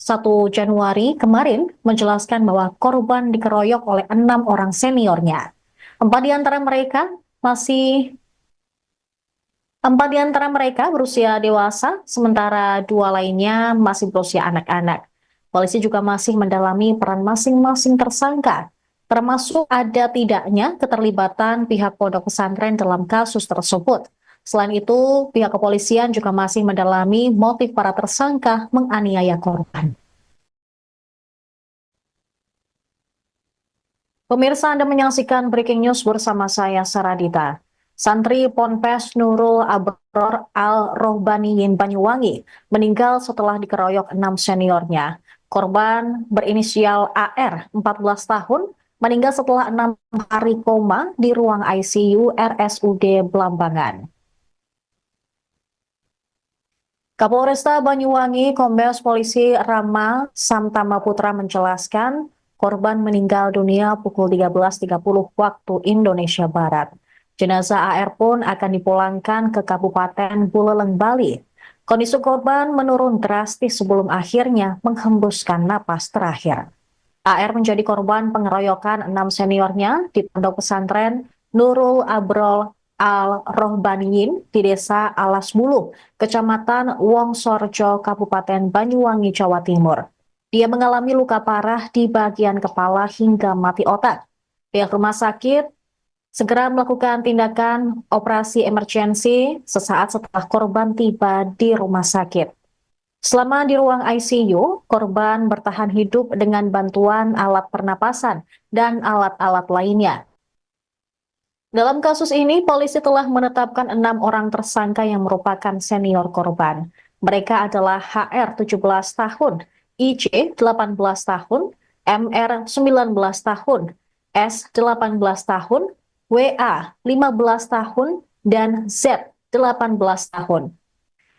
1 Januari kemarin menjelaskan bahwa korban dikeroyok oleh 6 orang seniornya. 4 di antara mereka berusia dewasa, sementara 2 lainnya masih berusia anak-anak. Polisi juga masih mendalami peran masing-masing tersangka, termasuk ada tidaknya keterlibatan pihak pondok pesantren dalam kasus tersebut. Selain itu, pihak kepolisian juga masih mendalami motif para tersangka menganiaya korban. Pemirsa, Anda menyaksikan Breaking News bersama saya, Saradita. Santri Ponpes Nurul Abror Al-Rohbaniyin Banyuwangi meninggal setelah dikeroyok 6 seniornya. Korban berinisial AR, 14 tahun, meninggal setelah 6 hari koma di ruang ICU RSUD Blambangan. Kapolresta Banyuwangi, Kombes Polisi Rama Samtama Putra menjelaskan, korban meninggal dunia pukul 13.30 waktu Indonesia Barat. Jenazah AR pun akan dipulangkan ke Kabupaten Buleleng, Bali. Kondisi korban menurun drastis sebelum akhirnya menghembuskan napas terakhir. AR menjadi korban pengeroyokan 6 seniornya di pondok pesantren Nurul Abrol Al-Rohbaniyin di Desa Alas Bulu, Kecamatan Wongsorjo, Kabupaten Banyuwangi, Jawa Timur. Dia mengalami luka parah di bagian kepala hingga mati otak. Pihak rumah sakit segera melakukan tindakan operasi emergensi sesaat setelah korban tiba di rumah sakit. Selama di ruang ICU, korban bertahan hidup dengan bantuan alat pernapasan dan alat-alat lainnya. Dalam kasus ini, polisi telah menetapkan 6 orang tersangka yang merupakan senior korban. Mereka adalah HR 17 tahun, IC 18 tahun, MR 19 tahun, S 18 tahun, WA 15 tahun, dan Z 18 tahun.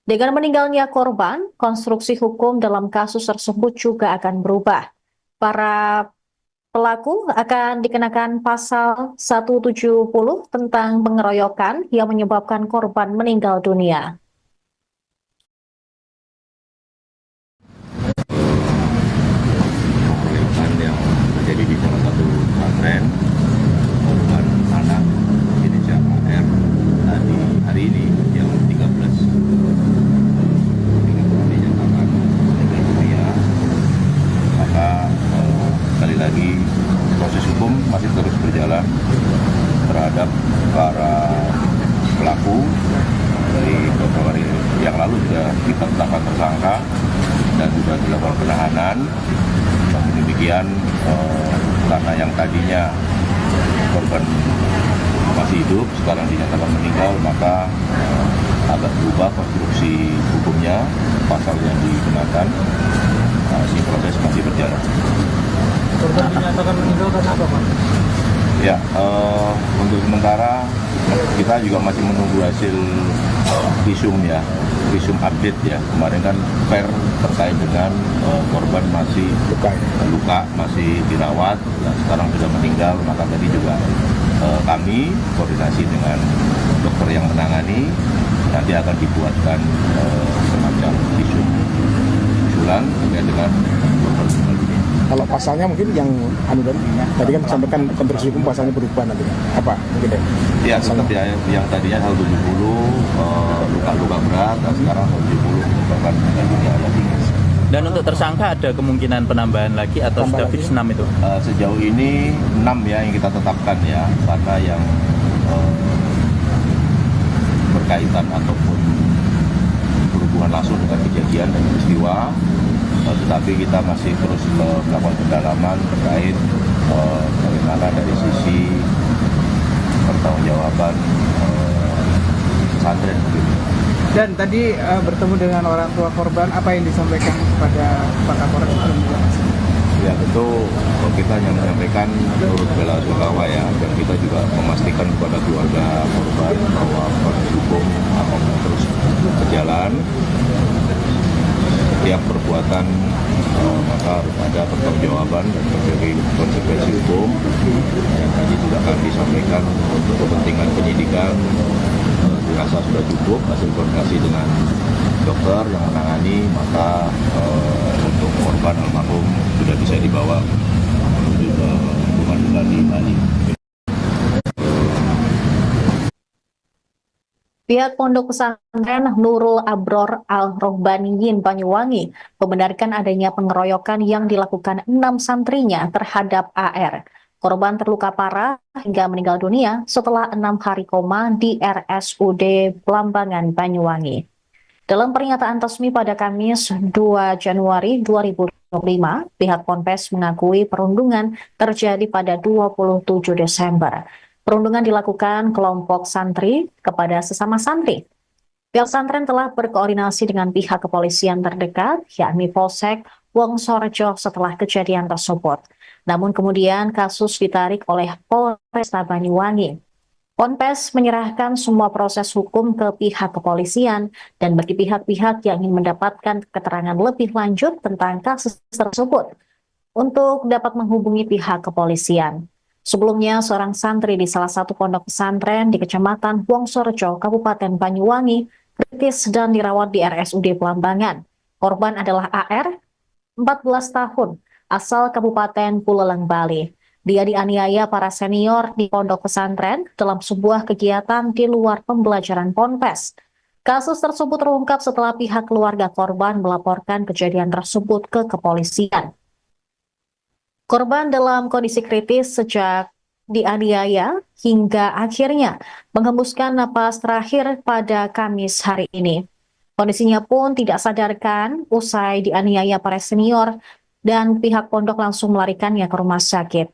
Dengan meninggalnya korban, konstruksi hukum dalam kasus tersebut juga akan berubah. Para pelaku akan dikenakan pasal 170 tentang pengeroyokan yang menyebabkan korban meninggal dunia. Pengeroyokan yang terjadi di salah satu pesantren, korban anak inisial AR hari ini yang 13 dinyatakan meninggal dunia. Maka sekali lagi proses hukum masih terus berjalan terhadap para pelaku. Dari beberapa hari yang lalu sudah kita tetapkan tersangka dan sudah dilakukan penahanan. Namun demikian karena yang tadinya korban masih hidup sekarang dinyatakan meninggal, maka agak berubah konstruksi hukumnya, pasal yang dikenakan. Ini proses masih berjalan. Korban dinyatakan meninggal karena apa, Pak? Ya, untuk sementara kita juga masih menunggu hasil visum ya, visum update ya. Kemarin kan per terkait dengan korban masih luka, masih dirawat, dan sekarang sudah meninggal. Maka tadi juga kami koordinasi dengan dokter yang menangani, nanti akan dibuatkan semacam visum usulan terkait dengan korban meninggal dunia. Kalau pasalnya mungkin yang tadi kan disampaikan konstruksi hukum pasalnya berubah nanti. Apa mungkin ya? Ya, tetap ya, yang tadinya 170 luka-luka berat, dan sekarang 170 menyebabkan meninggal dunia yang tinggi. Dan untuk tersangka ada kemungkinan penambahan lagi atau sudah fix 6 itu? Sejauh ini 6 ya yang kita tetapkan ya, karena yang berkaitan ataupun berhubungan langsung dengan kejadian dan peristiwa. Tetapi kita masih terus melakukan pendalaman terkait bagaimana dari sisi pertanggungjawaban pesantren. Dan tadi bertemu dengan orang tua korban, apa yang disampaikan kepada Pak Kapolres? Ya tentu kita hanya menyampaikan turut bela sungkawa ya, dan kita juga memastikan kepada keluarga korban bahwa proses hukum akan terus berjalan. Setiap perbuatan maka harus ada pertanggungjawaban dan terjadi konsekuensi hukum. Yang tadi sudah kami sampaikan untuk kepentingan penyidikan dirasa sudah cukup hasil koordinasi dengan dokter yang menangani, maka untuk korban almarhum sudah bisa dibawa menuju ke rumah duka di Bali. Pihak Pondok Pesantren Nurul Abror Al-Rohbaniyin Banyuwangi membenarkan adanya pengeroyokan yang dilakukan 6 santrinya terhadap AR. Korban terluka parah hingga meninggal dunia setelah 6 hari koma di RSUD Blambangan, Banyuwangi. Dalam pernyataan resmi pada Kamis 2 Januari 2025, pihak Ponpes mengakui perundungan terjadi pada 27 Desember. Perundungan dilakukan kelompok santri kepada sesama santri. Pihak pesantren telah berkoordinasi dengan pihak kepolisian terdekat, yakni Polsek Wongsorejo setelah kejadian tersebut. Namun kemudian kasus ditarik oleh Polresta Banyuwangi. Ponpes menyerahkan semua proses hukum ke pihak kepolisian dan bagi pihak-pihak yang ingin mendapatkan keterangan lebih lanjut tentang kasus tersebut untuk dapat menghubungi pihak kepolisian. Sebelumnya, seorang santri di salah satu pondok pesantren di Kecamatan Wongsorejo, Kabupaten Banyuwangi, kritis dan dirawat di RSUD Blambangan. Korban adalah AR, 14 tahun, asal Kabupaten Buleleng, Bali. Dia dianiaya para senior di pondok pesantren dalam sebuah kegiatan di luar pembelajaran Ponpes. Kasus tersebut terungkap setelah pihak keluarga korban melaporkan kejadian tersebut ke kepolisian. Korban dalam kondisi kritis sejak dianiaya hingga akhirnya menghembuskan napas terakhir pada Kamis hari ini. Kondisinya pun tidak sadarkan usai dianiaya para senior dan pihak pondok langsung melarikannya ke rumah sakit.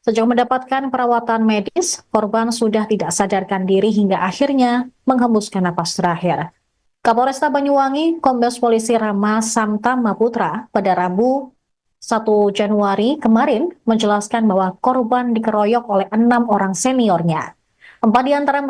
Sejak mendapatkan perawatan medis, korban sudah tidak sadarkan diri hingga akhirnya menghembuskan napas terakhir. Kapolresta Banyuwangi, Kombes Polisi Rama Samtama Putra pada Rabu 1 Januari kemarin menjelaskan bahwa korban dikeroyok oleh 6 orang seniornya. 4 di antara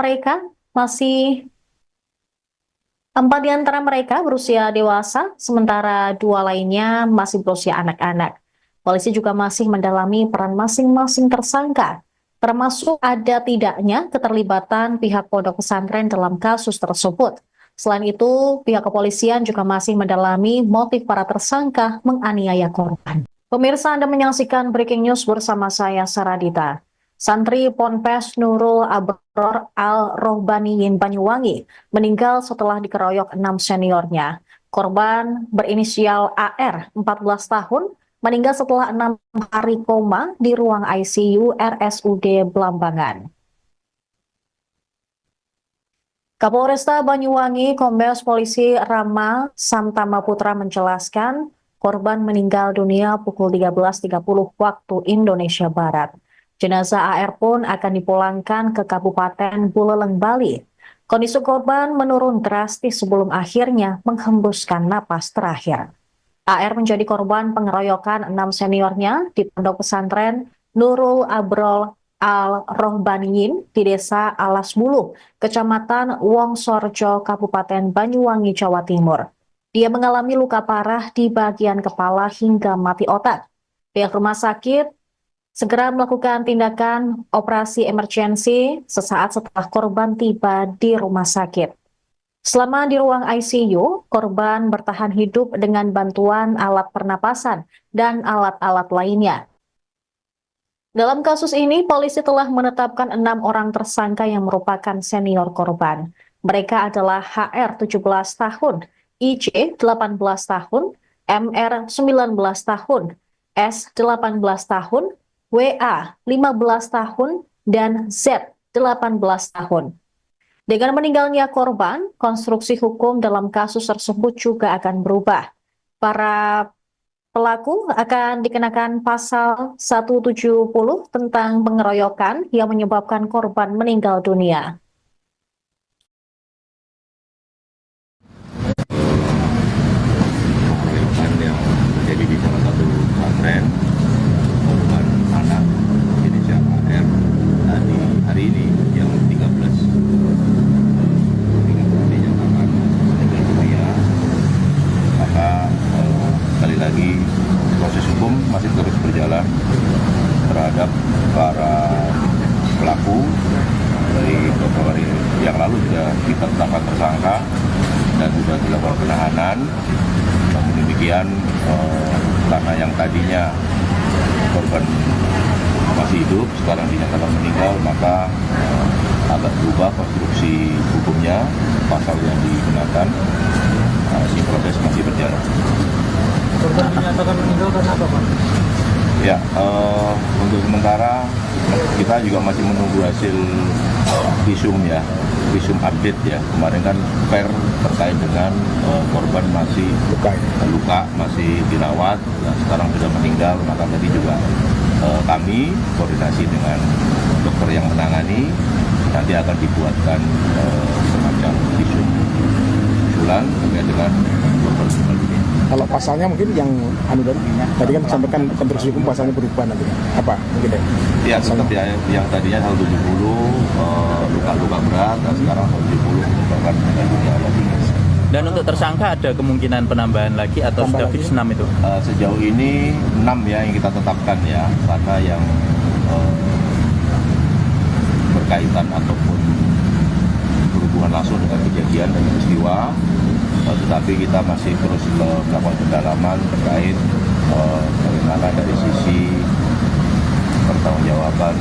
mereka berusia dewasa, sementara 2 lainnya masih berusia anak-anak. Polisi juga masih mendalami peran masing-masing tersangka, termasuk ada tidaknya keterlibatan pihak pondok pesantren dalam kasus tersebut. Selain itu, pihak kepolisian juga masih mendalami motif para tersangka menganiaya korban. Pemirsa, Anda menyaksikan Breaking News bersama saya, Saradita. Santri Ponpes Nurul Abror Al-Rohbaniyin Banyuwangi meninggal setelah dikeroyok 6 seniornya. Korban berinisial AR, 14 tahun, meninggal setelah 6 hari koma di ruang ICU RSUD Blambangan. Kapolresta Banyuwangi, Kombes Polisi Rama Samtama Putra menjelaskan korban meninggal dunia pukul 13.30 waktu Indonesia Barat. Jenazah AR pun akan dipulangkan ke Kabupaten Buleleng, Bali. Kondisi korban menurun drastis sebelum akhirnya menghembuskan napas terakhir. AR menjadi korban pengeroyokan 6 seniornya di pondok pesantren Nurul Abrol Al-Rohbaniyin di Desa Alas Buluh, Kecamatan Wongsorejo, Kabupaten Banyuwangi, Jawa Timur. Dia mengalami luka parah di bagian kepala hingga mati otak. Pihak rumah sakit segera melakukan tindakan operasi emergensi sesaat setelah korban tiba di rumah sakit. Selama di ruang ICU, korban bertahan hidup dengan bantuan alat pernapasan dan alat-alat lainnya. Dalam kasus ini, polisi telah menetapkan 6 orang tersangka yang merupakan senior korban. Mereka adalah HR 17 tahun, IC 18 tahun, MR 19 tahun, S 18 tahun, WA 15 tahun, dan Z 18 tahun. Dengan meninggalnya korban, konstruksi hukum dalam kasus tersebut juga akan berubah. Para pelaku akan dikenakan pasal 170 tentang pengeroyokan yang menyebabkan korban meninggal dunia. Pengeroyokan yang terjadi di salah satu pesantren, korban anak inisial AR, tadi hari ini yang 13 dinyatakan meninggal dunia. Maka sekali lagi proses hukum masih terus berjalan terhadap para pelaku. Dari beberapa hari yang lalu sudah kita tetapkan tersangka dan sudah dilakukan penahanan. Namun demikian karena yang tadinya korban masih hidup, sekarang dinyatakan meninggal, maka agak berubah konstruksi hukumnya, pasal yang digunakan. Ini proses masih berjalan. Korban dinyatakan meninggal karena apa, Pak? Ya, untuk sementara kita juga masih menunggu hasil visum ya, visum update ya. Kemarin kan fair terkait dengan korban masih luka, masih dirawat, dan sekarang sudah meninggal. Maka tadi juga kami koordinasi dengan dokter yang menangani, nanti akan dibuatkan semacam visum usulan terkait dengan korban meninggal dunia. Kalau pasalnya mungkin yang tadi kan disampaikan konstruksi hukum pasalnya berubah nanti apa mungkin Ya, tetap ya, yang tadinya 170 luka-luka berat, dan sekarang 170 merupakan meninggal dunia. Dan untuk tersangka ada kemungkinan penambahan lagi atau sudah fix 6 itu? Sejauh ini 6 ya yang kita tetapkan ya, karena yang berkaitan ataupun berhubungan langsung dengan kejadian dan peristiwa, tetapi kita masih terus melakukan pendalaman terkait bagaimana dari sisi pertanggungjawaban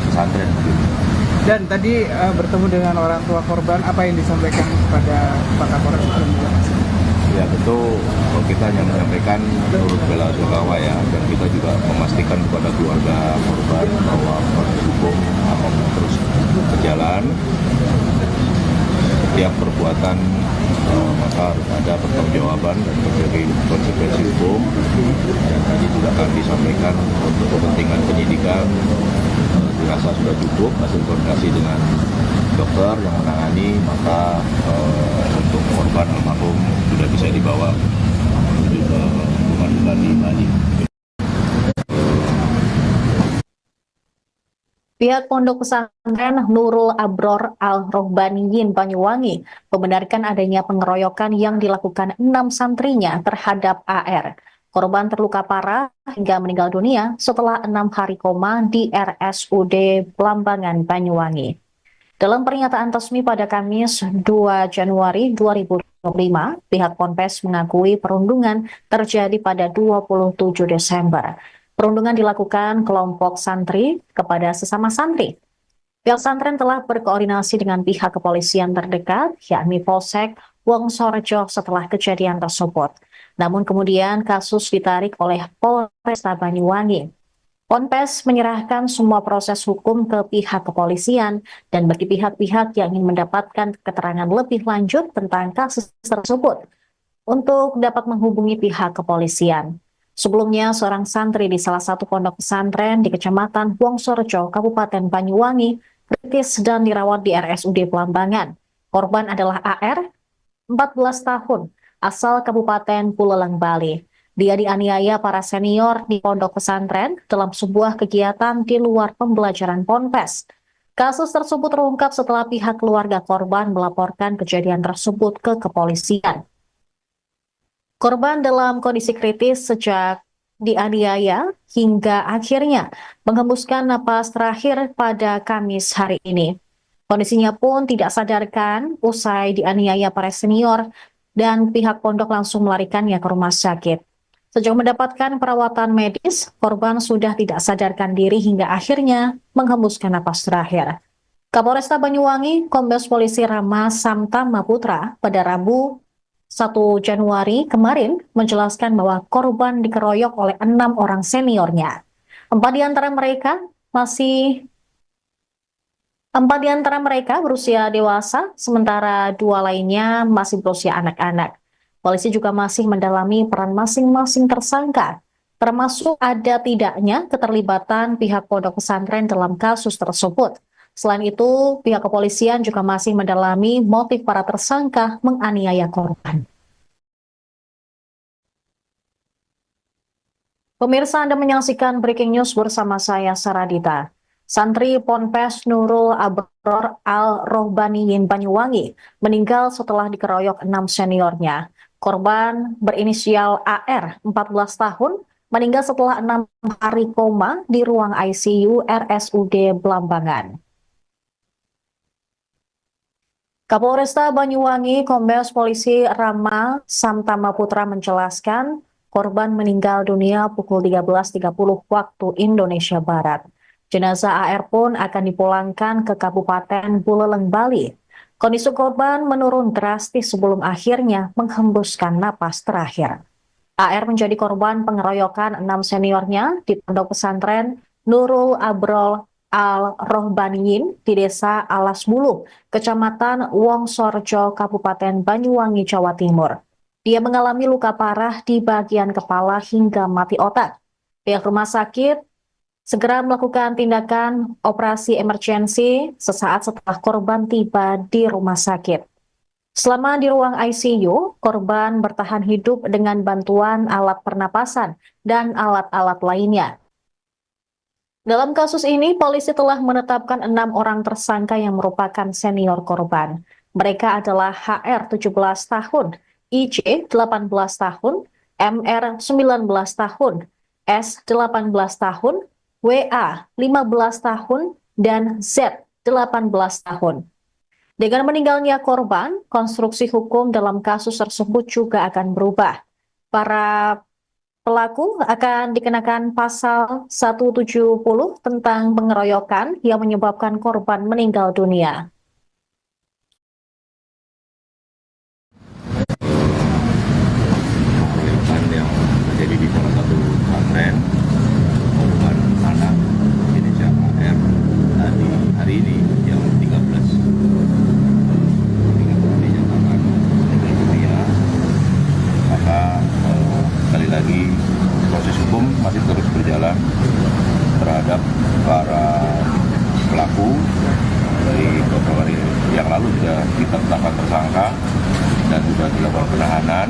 pesantren. Dan tadi bertemu dengan orang tua korban, apa yang disampaikan kepada Pak Kapolres? Ya tentu kita hanya menyampaikan turut bela sungkawa ya, dan kita juga memastikan kepada keluarga korban bahwa proses hukum akan terus berjalan. Setiap perbuatan maka harus ada pertanggungjawaban dan terjadi konsekuensi hukum. Dan tadi juga kami sampaikan untuk kepentingan penyidikan dirasa sudah cukup hasil koordinasi dengan dokter yang menangani, maka untuk korban almarhum sudah bisa dibawa menuju ke rumah duka di Bali. Pihak Pondok Pesantren Nurul Abror Al-Rohbaniyin Banyuwangi membenarkan adanya pengeroyokan yang dilakukan 6 santrinya terhadap AR. Korban terluka parah hingga meninggal dunia setelah 6 hari koma di RSUD Blambangan, Banyuwangi. Dalam pernyataan resmi pada Kamis 2 Januari 2025, pihak Ponpes mengakui perundungan terjadi pada 27 Desember. Perundungan dilakukan kelompok santri kepada sesama santri. Pihak pesantren telah berkoordinasi dengan pihak kepolisian terdekat, yakni Polsek Wongsorejo setelah kejadian tersebut. Namun kemudian kasus ditarik oleh Polresta Banyuwangi. Ponpes menyerahkan semua proses hukum ke pihak kepolisian dan bagi pihak-pihak yang ingin mendapatkan keterangan lebih lanjut tentang kasus tersebut untuk dapat menghubungi pihak kepolisian. Sebelumnya, seorang santri di salah satu pondok pesantren di Kecamatan Wongsorejo, Kabupaten Banyuwangi, kritis dan dirawat di RSUD Blambangan. Korban adalah AR, 14 tahun, asal Kabupaten Buleleng, Bali. Dia dianiaya para senior di pondok pesantren dalam sebuah kegiatan di luar pembelajaran Ponpes. Kasus tersebut terungkap setelah pihak keluarga korban melaporkan kejadian tersebut ke kepolisian. Korban dalam kondisi kritis sejak dianiaya hingga akhirnya menghembuskan napas terakhir pada Kamis hari ini. Kondisinya pun tidak sadarkan usai dianiaya para senior dan pihak pondok langsung melarikannya ke rumah sakit. Sejak mendapatkan perawatan medis, korban sudah tidak sadarkan diri hingga akhirnya menghembuskan napas terakhir. Kapolresta Banyuwangi, Kombes Polisi Rama Samtama Putra pada Rabu 1 Januari kemarin menjelaskan bahwa korban dikeroyok oleh 6 orang seniornya. 4 di antara mereka berusia dewasa, sementara 2 lainnya masih berusia anak-anak. Polisi juga masih mendalami peran masing-masing tersangka, termasuk ada tidaknya keterlibatan pihak pondok pesantren dalam kasus tersebut. Selain itu, pihak kepolisian juga masih mendalami motif para tersangka menganiaya korban. Pemirsa, Anda menyaksikan Breaking News bersama saya, Saradita. Santri Ponpes Nurul Abror Al-Rohbaniyin Banyuwangi meninggal setelah dikeroyok 6 seniornya. Korban berinisial AR, 14 tahun, meninggal setelah 6 hari koma di ruang ICU RSUD Blambangan. Kapolresta Banyuwangi, Kombes Polisi Rama Samtama Putra menjelaskan, korban meninggal dunia pukul 13.30 waktu Indonesia Barat. Jenazah AR pun akan dipulangkan ke Kabupaten Buleleng, Bali. Kondisi korban menurun drastis sebelum akhirnya menghembuskan napas terakhir. AR menjadi korban pengeroyokan 6 seniornya di Pondok Pesantren Nurul Abrol Al-Rohbaniyin di Desa Alas Bulu, Kecamatan Wongsorjo, Kabupaten Banyuwangi, Jawa Timur. Dia mengalami luka parah di bagian kepala hingga mati otak. Pihak rumah sakit segera melakukan tindakan operasi emergensi sesaat setelah korban tiba di rumah sakit. Selama di ruang ICU, korban bertahan hidup dengan bantuan alat pernapasan dan alat-alat lainnya. Dalam kasus ini, polisi telah menetapkan 6 orang tersangka yang merupakan senior korban. Mereka adalah HR 17 tahun, IJ 18 tahun, MR 19 tahun, S 18 tahun, WA 15 tahun, dan Z 18 tahun. Dengan meninggalnya korban, konstruksi hukum dalam kasus tersebut juga akan berubah. Para pelaku akan dikenakan pasal 170 tentang pengeroyokan yang menyebabkan korban meninggal dunia. Pengeroyokan yang terjadi di salah satu pesantren korban anak Indonesia AR tadi hari ini yang 13 dinyatakan meninggal dunia, maka sekali lagi proses hukum masih terus berjalan terhadap para pelaku. Dari beberapa hari yang lalu sudah kita tetapkan tersangka dan sudah dilakukan penahanan.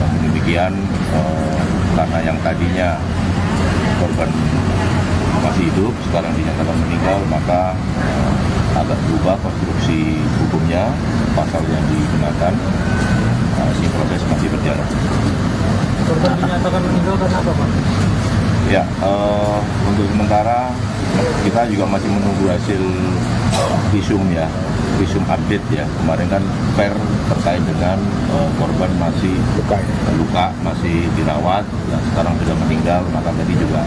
Namun demikian, karena yang tadinya korban masih hidup, sekarang dinyatakan meninggal, maka agak berubah konstruksi hukumnya, pasal yang digunakan. Ini proses masih berjalan. Korban dinyatakan meninggal karena apa, Pak? Ya, untuk sementara kita juga masih menunggu hasil visum ya, visum update ya. Kemarin kan per terkait dengan korban masih luka, masih dirawat, dan sekarang sudah meninggal. Maka tadi juga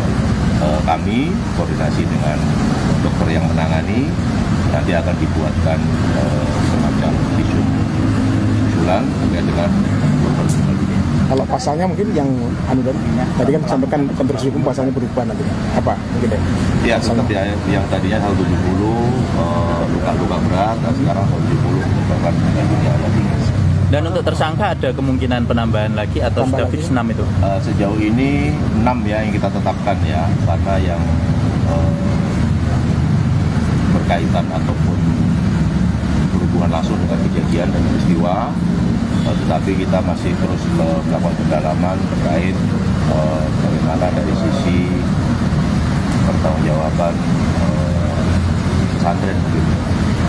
kami koordinasi dengan dokter yang menangani, nanti akan dibuatkan semacam visum usulan terkait dengan korban meninggal dunia. Kalau pasalnya mungkin yang tadi kan disampaikan konstruksi hukum pasalnya berubah nanti. Apa mungkin deh? Ya, tetap ya, yang tadinya 170 luka-luka berat, dan sekarang 170 merupakan meninggal dunia ada 3. Dan untuk tersangka ada kemungkinan penambahan lagi atau sudah fix 6 itu? Sejauh ini 6 ya yang kita tetapkan ya, karena yang berkaitan ataupun berhubungan langsung dengan kejadian dan peristiwa, tetapi kita masih terus melakukan pendalaman terkait bagaimana dari sisi pertanggungjawaban pesantren begitu.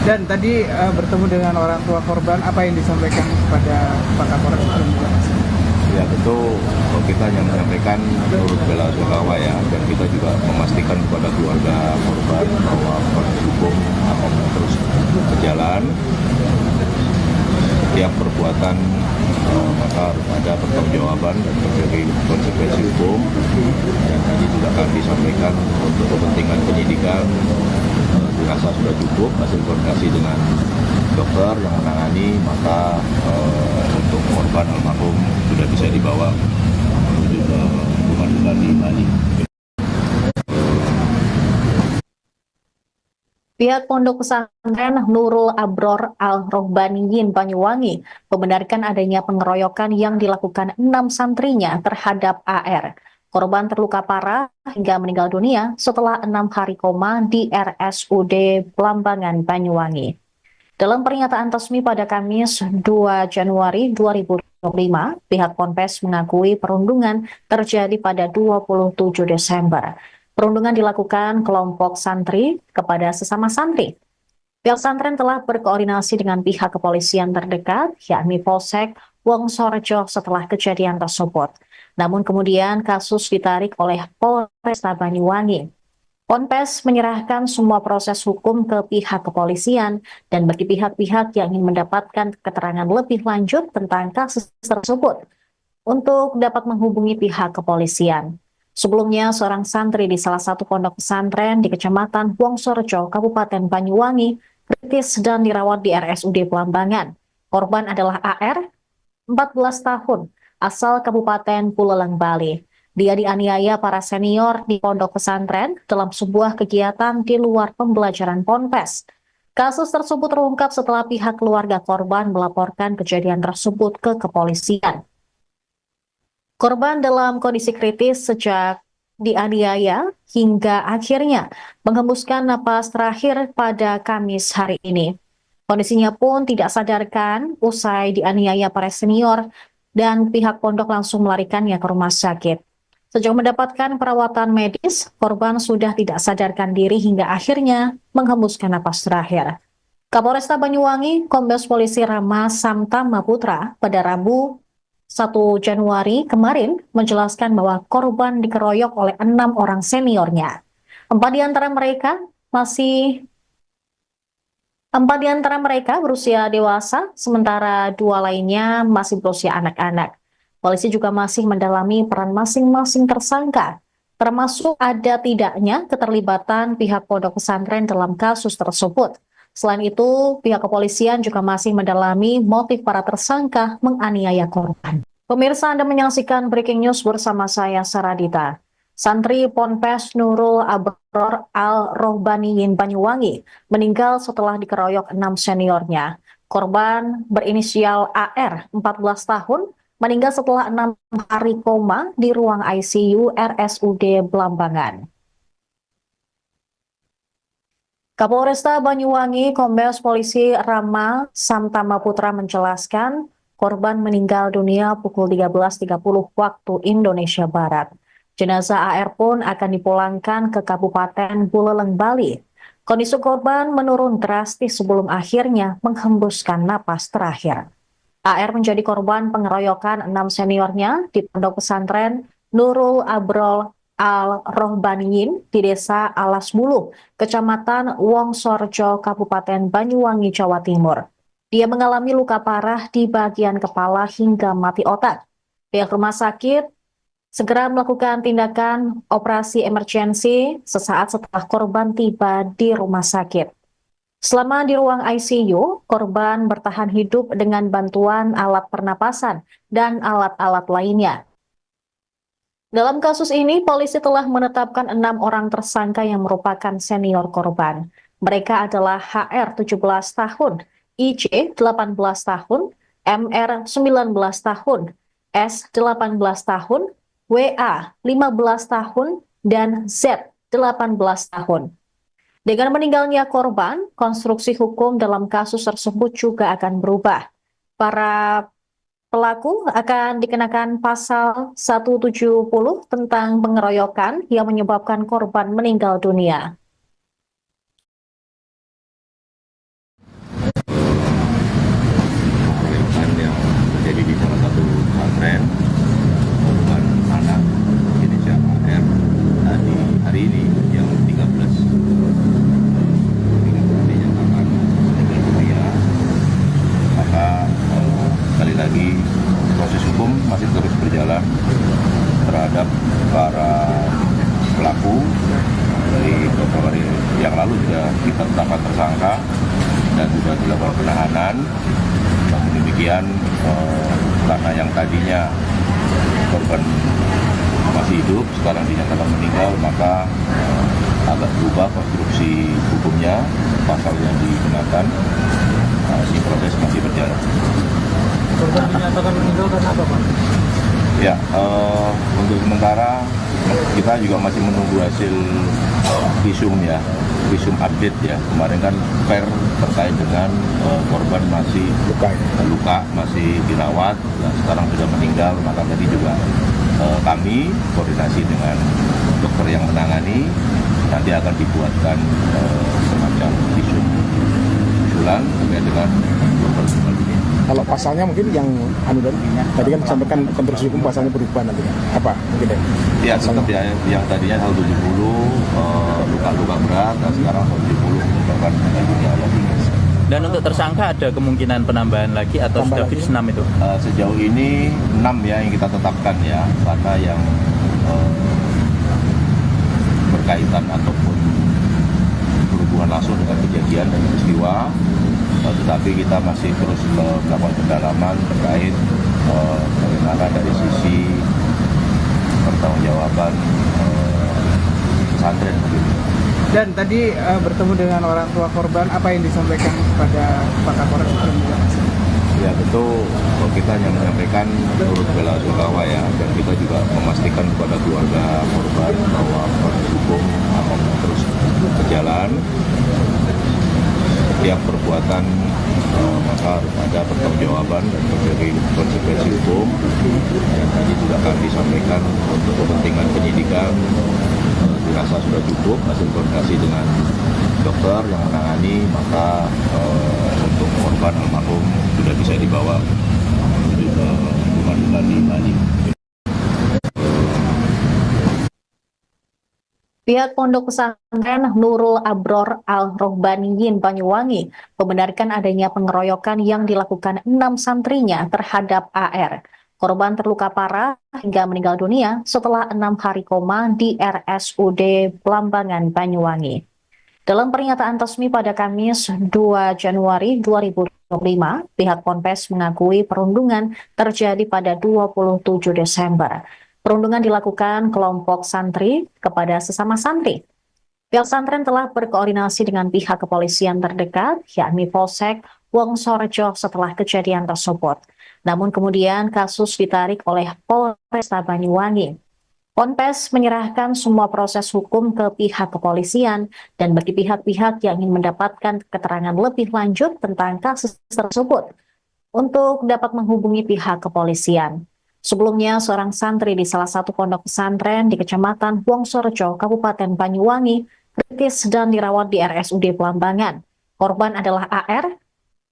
Dan tadi bertemu dengan orang tua korban, apa yang disampaikan kepada Pak Kapolres? Ya tentu kita hanya menyampaikan turut bela sungkawa ya, dan kita juga memastikan kepada keluarga korban bahwa proses hukum akan terus berjalan. Setiap perbuatan maka harus ada pertanggungjawaban dan terjadi konsekuensi hukum. Dan tadi juga kami sampaikan untuk kepentingan penyidikan dirasa sudah cukup hasil koordinasi dengan dokter yang menangani, maka untuk korban almarhum sudah bisa dibawa menuju ke rumah duka di Bali. Pihak Pondok Pesantren Nurul Abrol Al-Rohbaniyin Banyuwangi membenarkan adanya pengeroyokan yang dilakukan 6 santrinya terhadap AR. Korban terluka parah hingga meninggal dunia setelah 6 hari koma di RSUD Blambangan, Banyuwangi. Dalam pernyataan resmi pada Kamis 2 Januari 2025, pihak Ponpes mengakui perundungan terjadi pada 27 Desember. Perundungan dilakukan kelompok santri kepada sesama santri. Pihak pesantren telah berkoordinasi dengan pihak kepolisian terdekat, yakni Polsek Wongsorjo setelah kejadian tersebut. Namun kemudian kasus ditarik oleh Polresta Banyuwangi. Ponpes menyerahkan semua proses hukum ke pihak kepolisian dan bagi pihak-pihak yang ingin mendapatkan keterangan lebih lanjut tentang kasus tersebut, untuk dapat menghubungi pihak kepolisian. Sebelumnya, seorang santri di salah satu pondok pesantren di Kecamatan Wongsorejo, Kabupaten Banyuwangi, kritis dan dirawat di RSUD Belambangan. Korban adalah AR, 14 tahun, asal Kabupaten Buleleng, Bali. Dia dianiaya para senior di pondok pesantren dalam sebuah kegiatan di luar pembelajaran ponpes. Kasus tersebut terungkap setelah pihak keluarga korban melaporkan kejadian tersebut ke kepolisian. Korban dalam kondisi kritis sejak dianiaya hingga akhirnya menghembuskan napas terakhir pada Kamis hari ini. Kondisinya pun tidak sadarkan usai dianiaya para senior dan pihak pondok langsung melarikannya ke rumah sakit. Sejak mendapatkan perawatan medis, korban sudah tidak sadarkan diri hingga akhirnya menghembuskan napas terakhir. Kapolresta Banyuwangi, Kombes Polisi Rama Samtama Putra pada Rabu 1 Januari kemarin menjelaskan bahwa korban dikeroyok oleh 6 orang seniornya. 4 di antara mereka berusia dewasa, sementara 2 lainnya masih berusia anak-anak. Polisi juga masih mendalami peran masing-masing tersangka, termasuk ada tidaknya keterlibatan pihak pondok pesantren dalam kasus tersebut. Selain itu, pihak kepolisian juga masih mendalami motif para tersangka menganiaya korban. Pemirsa, Anda menyaksikan Breaking News bersama saya, Saradita. Santri Ponpes Nurul Abror Al-Rohbaniyin Banyuwangi meninggal setelah dikeroyok 6 seniornya. Korban berinisial AR, 14 tahun, meninggal setelah 6 hari koma di ruang ICU RSUD Belambangan. Kapolresta Banyuwangi, Kombes Polisi Rama Samtama Putra menjelaskan korban meninggal dunia pukul 13.30 waktu Indonesia Barat. Jenazah AR pun akan dipulangkan ke Kabupaten Buleleng, Bali. Kondisi korban menurun drastis sebelum akhirnya menghembuskan napas terakhir. AR menjadi korban pengeroyokan 6 seniornya di pondok pesantren Nurul Abrol Al-Rohbaniyin di Desa Alas Buluh, Kecamatan Wongsorejo, Kabupaten Banyuwangi, Jawa Timur. Dia mengalami luka parah di bagian kepala hingga mati otak. Pihak rumah sakit segera melakukan tindakan operasi emergensi sesaat setelah korban tiba di rumah sakit. Selama di ruang ICU, korban bertahan hidup dengan bantuan alat pernapasan dan alat-alat lainnya. Dalam kasus ini, polisi telah menetapkan 6 orang tersangka yang merupakan senior korban. Mereka adalah HR 17 tahun, IC 18 tahun, MR 19 tahun, S 18 tahun, WA 15 tahun, dan Z 18 tahun. Dengan meninggalnya korban, konstruksi hukum dalam kasus tersebut juga akan berubah. Para pelaku akan dikenakan pasal 170 tentang pengeroyokan yang menyebabkan korban meninggal dunia. Pengeroyokan yang terjadi di salah satu pesantren, korban anak inisial AR tadi hari ini yang 13 dinyatakan meninggal dunia. Maka sekali lagi proses hukum masih terus berjalan terhadap para pelaku. Dari beberapa hari yang lalu juga kita tetapkan tersangka dan sudah dilakukan penahanan. Namun demikian, karena yang tadinya korban masih hidup, sekarang dinyatakan meninggal, maka agak berubah konstruksi hukumnya, pasal yang digunakan. Si proses masih berjalan. Korban dinyatakan meninggal karena apa, Pak? Ya, untuk sementara kita juga masih menunggu hasil visum ya, visum update ya. Kemarin kan fair terkait dengan korban masih luka, masih dirawat, dan sekarang sudah meninggal. Maka tadi juga kami koordinasi dengan dokter yang menangani, nanti akan dibuatkan semacam visum usulan terkait dengan korban meninggal dunia. Kalau pasalnya mungkin yang tadi kan disampaikan konstruksi hukum pasalnya berubah nanti apa mungkin ya tetap ya, yang tadinya 170 luka-luka berat, dan sekarang 170 merupakan meninggal dunia. Dan untuk tersangka ada kemungkinan penambahan lagi atau Tambah sudah lagi? fix 6 itu? Sejauh ini 6 ya yang kita tetapkan ya, karena yang berkaitan ataupun berhubungan langsung dengan kejadian dan peristiwa. Tetapi kita masih terus melakukan pendalaman terkait bagaimana dari sisi pertanggungjawaban pesantren begitu. Dan tadi bertemu dengan orang tua korban, apa yang disampaikan kepada Pak Kapolres? Ya tentu kita hanya menyampaikan turut bela sungkawa ya, dan kita juga memastikan kepada keluarga korban bahwa proses hukum akan terus berjalan. Setiap perbuatan maka harus ada pertanggungjawaban dan terjadi konsekuensi hukum. Dan tadi juga kami sampaikan untuk kepentingan penyidikan dirasa sudah cukup hasil koordinasi dengan dokter yang menangani, maka untuk korban almarhum sudah bisa dibawa menuju ke rumah duka di Bali. Pihak Pondok Pesantren Nurul Abror Al-Rohbaniyin Banyuwangi membenarkan adanya pengeroyokan yang dilakukan 6 santrinya terhadap AR. Korban terluka parah hingga meninggal dunia setelah 6 hari koma di RSUD Blambangan, Banyuwangi. Dalam pernyataan resmi pada Kamis 2 Januari 2025, pihak Ponpes mengakui perundungan terjadi pada 27 Desember. Perundungan dilakukan kelompok santri kepada sesama santri. Pihak pesantren telah berkoordinasi dengan pihak kepolisian terdekat, yakni Polsek Wongsorejo setelah kejadian tersebut. Namun kemudian kasus ditarik oleh Polresta Banyuwangi. Ponpes menyerahkan semua proses hukum ke pihak kepolisian dan bagi pihak-pihak yang ingin mendapatkan keterangan lebih lanjut tentang kasus tersebut untuk dapat menghubungi pihak kepolisian. Sebelumnya, seorang santri di salah satu pondok pesantren di Kecamatan Wongsorejo, Kabupaten Banyuwangi, kritis dan dirawat di RSUD Blambangan. Korban adalah AR,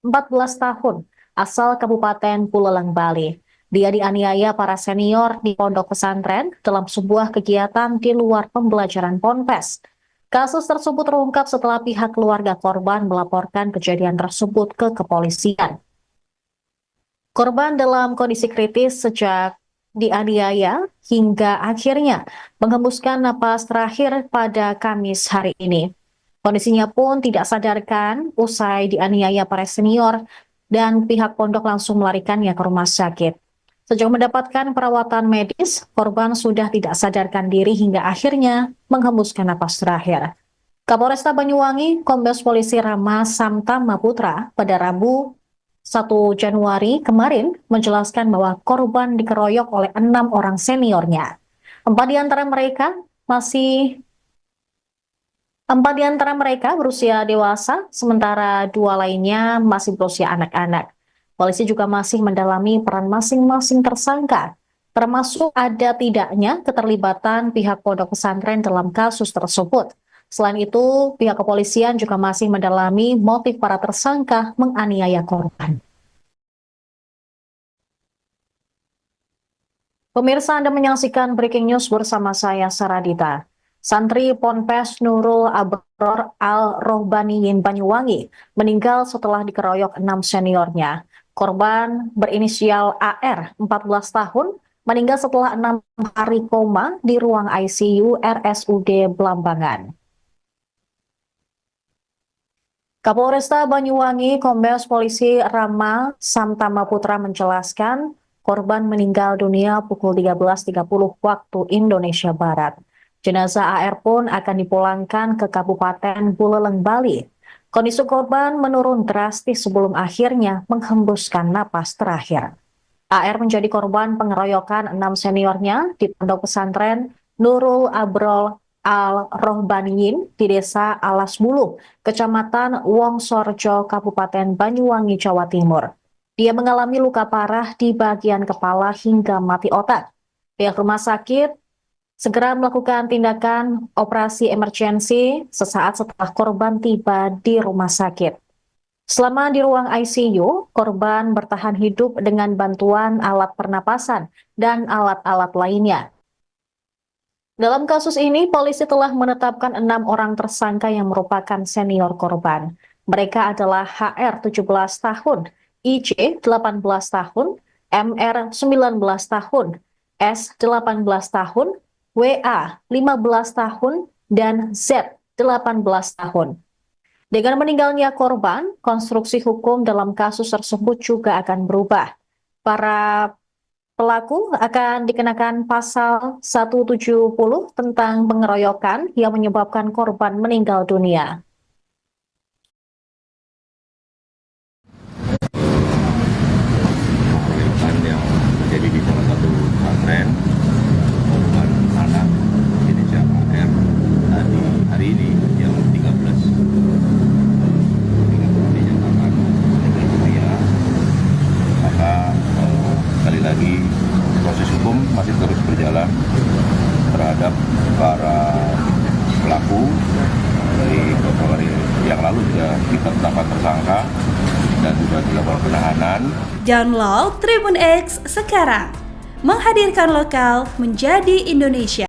14 tahun, asal Kabupaten Buleleng, Bali. Dia dianiaya para senior di pondok pesantren dalam sebuah kegiatan di luar pembelajaran Ponpes. Kasus tersebut terungkap setelah pihak keluarga korban melaporkan kejadian tersebut ke kepolisian. Korban dalam kondisi kritis sejak dianiaya hingga akhirnya menghembuskan napas terakhir pada Kamis hari ini. Kondisinya pun tidak sadarkan usai dianiaya para senior dan pihak pondok langsung melarikannya ke rumah sakit. Sejak mendapatkan perawatan medis, korban sudah tidak sadarkan diri hingga akhirnya menghembuskan napas terakhir. Kapolresta Banyuwangi, Kombes Polisi Rama Samtama Putra pada Rabu 1 Januari kemarin menjelaskan bahwa korban dikeroyok oleh 6 orang seniornya. 4 di antara mereka berusia dewasa, sementara 2 lainnya masih berusia anak-anak. Polisi juga masih mendalami peran masing-masing tersangka, termasuk ada tidaknya keterlibatan pihak pondok pesantren dalam kasus tersebut. Selain itu, pihak kepolisian juga masih mendalami motif para tersangka menganiaya korban. Pemirsa, Anda menyaksikan Breaking News bersama saya, Saradita. Santri Ponpes Nurul Abror Al-Rohbaniyin Banyuwangi meninggal setelah dikeroyok 6 seniornya. Korban berinisial AR, 14 tahun, meninggal setelah 6 hari koma di ruang ICU RSUD Blambangan. Kapolresta Banyuwangi, Kombes Polisi Rama Samtama Putra menjelaskan korban meninggal dunia pukul 13.30 waktu Indonesia Barat. Jenazah AR pun akan dipulangkan ke Kabupaten Buleleng, Bali. Kondisi korban menurun drastis sebelum akhirnya menghembuskan napas terakhir. AR menjadi korban pengeroyokan 6 seniornya di pondok pesantren Nurul Abrol Al-Rohbaniyin di Desa Alas Bulu, Kecamatan Wongsorejo, Kabupaten Banyuwangi, Jawa Timur. Dia mengalami luka parah di bagian kepala hingga mati otak. Pihak rumah sakit segera melakukan tindakan operasi emergensi sesaat setelah korban tiba di rumah sakit. Selama di ruang ICU, korban bertahan hidup dengan bantuan alat pernapasan dan alat-alat lainnya. Dalam kasus ini, polisi telah menetapkan 6 orang tersangka yang merupakan senior korban. Mereka adalah HR 17 tahun, IC 18 tahun, MR 19 tahun, S 18 tahun, WA 15 tahun, dan Z 18 tahun. Dengan meninggalnya korban, konstruksi hukum dalam kasus tersebut juga akan berubah. Para pelaku akan dikenakan pasal 170 tentang pengeroyokan yang menyebabkan korban meninggal dunia. Pengeroyokan yang terjadi di salah satu pesantren, korban anak inisial AR hari ini yang 13 dinyatakan meninggal dunia. Maka sekali lagi proses hukum masih terus berjalan terhadap para pelaku. Dari beberapa hari yang lalu sudah kita tetapkan tersangka dan sudah dilakukan penahanan. Download Tribun X sekarang, menghadirkan lokal menjadi Indonesia.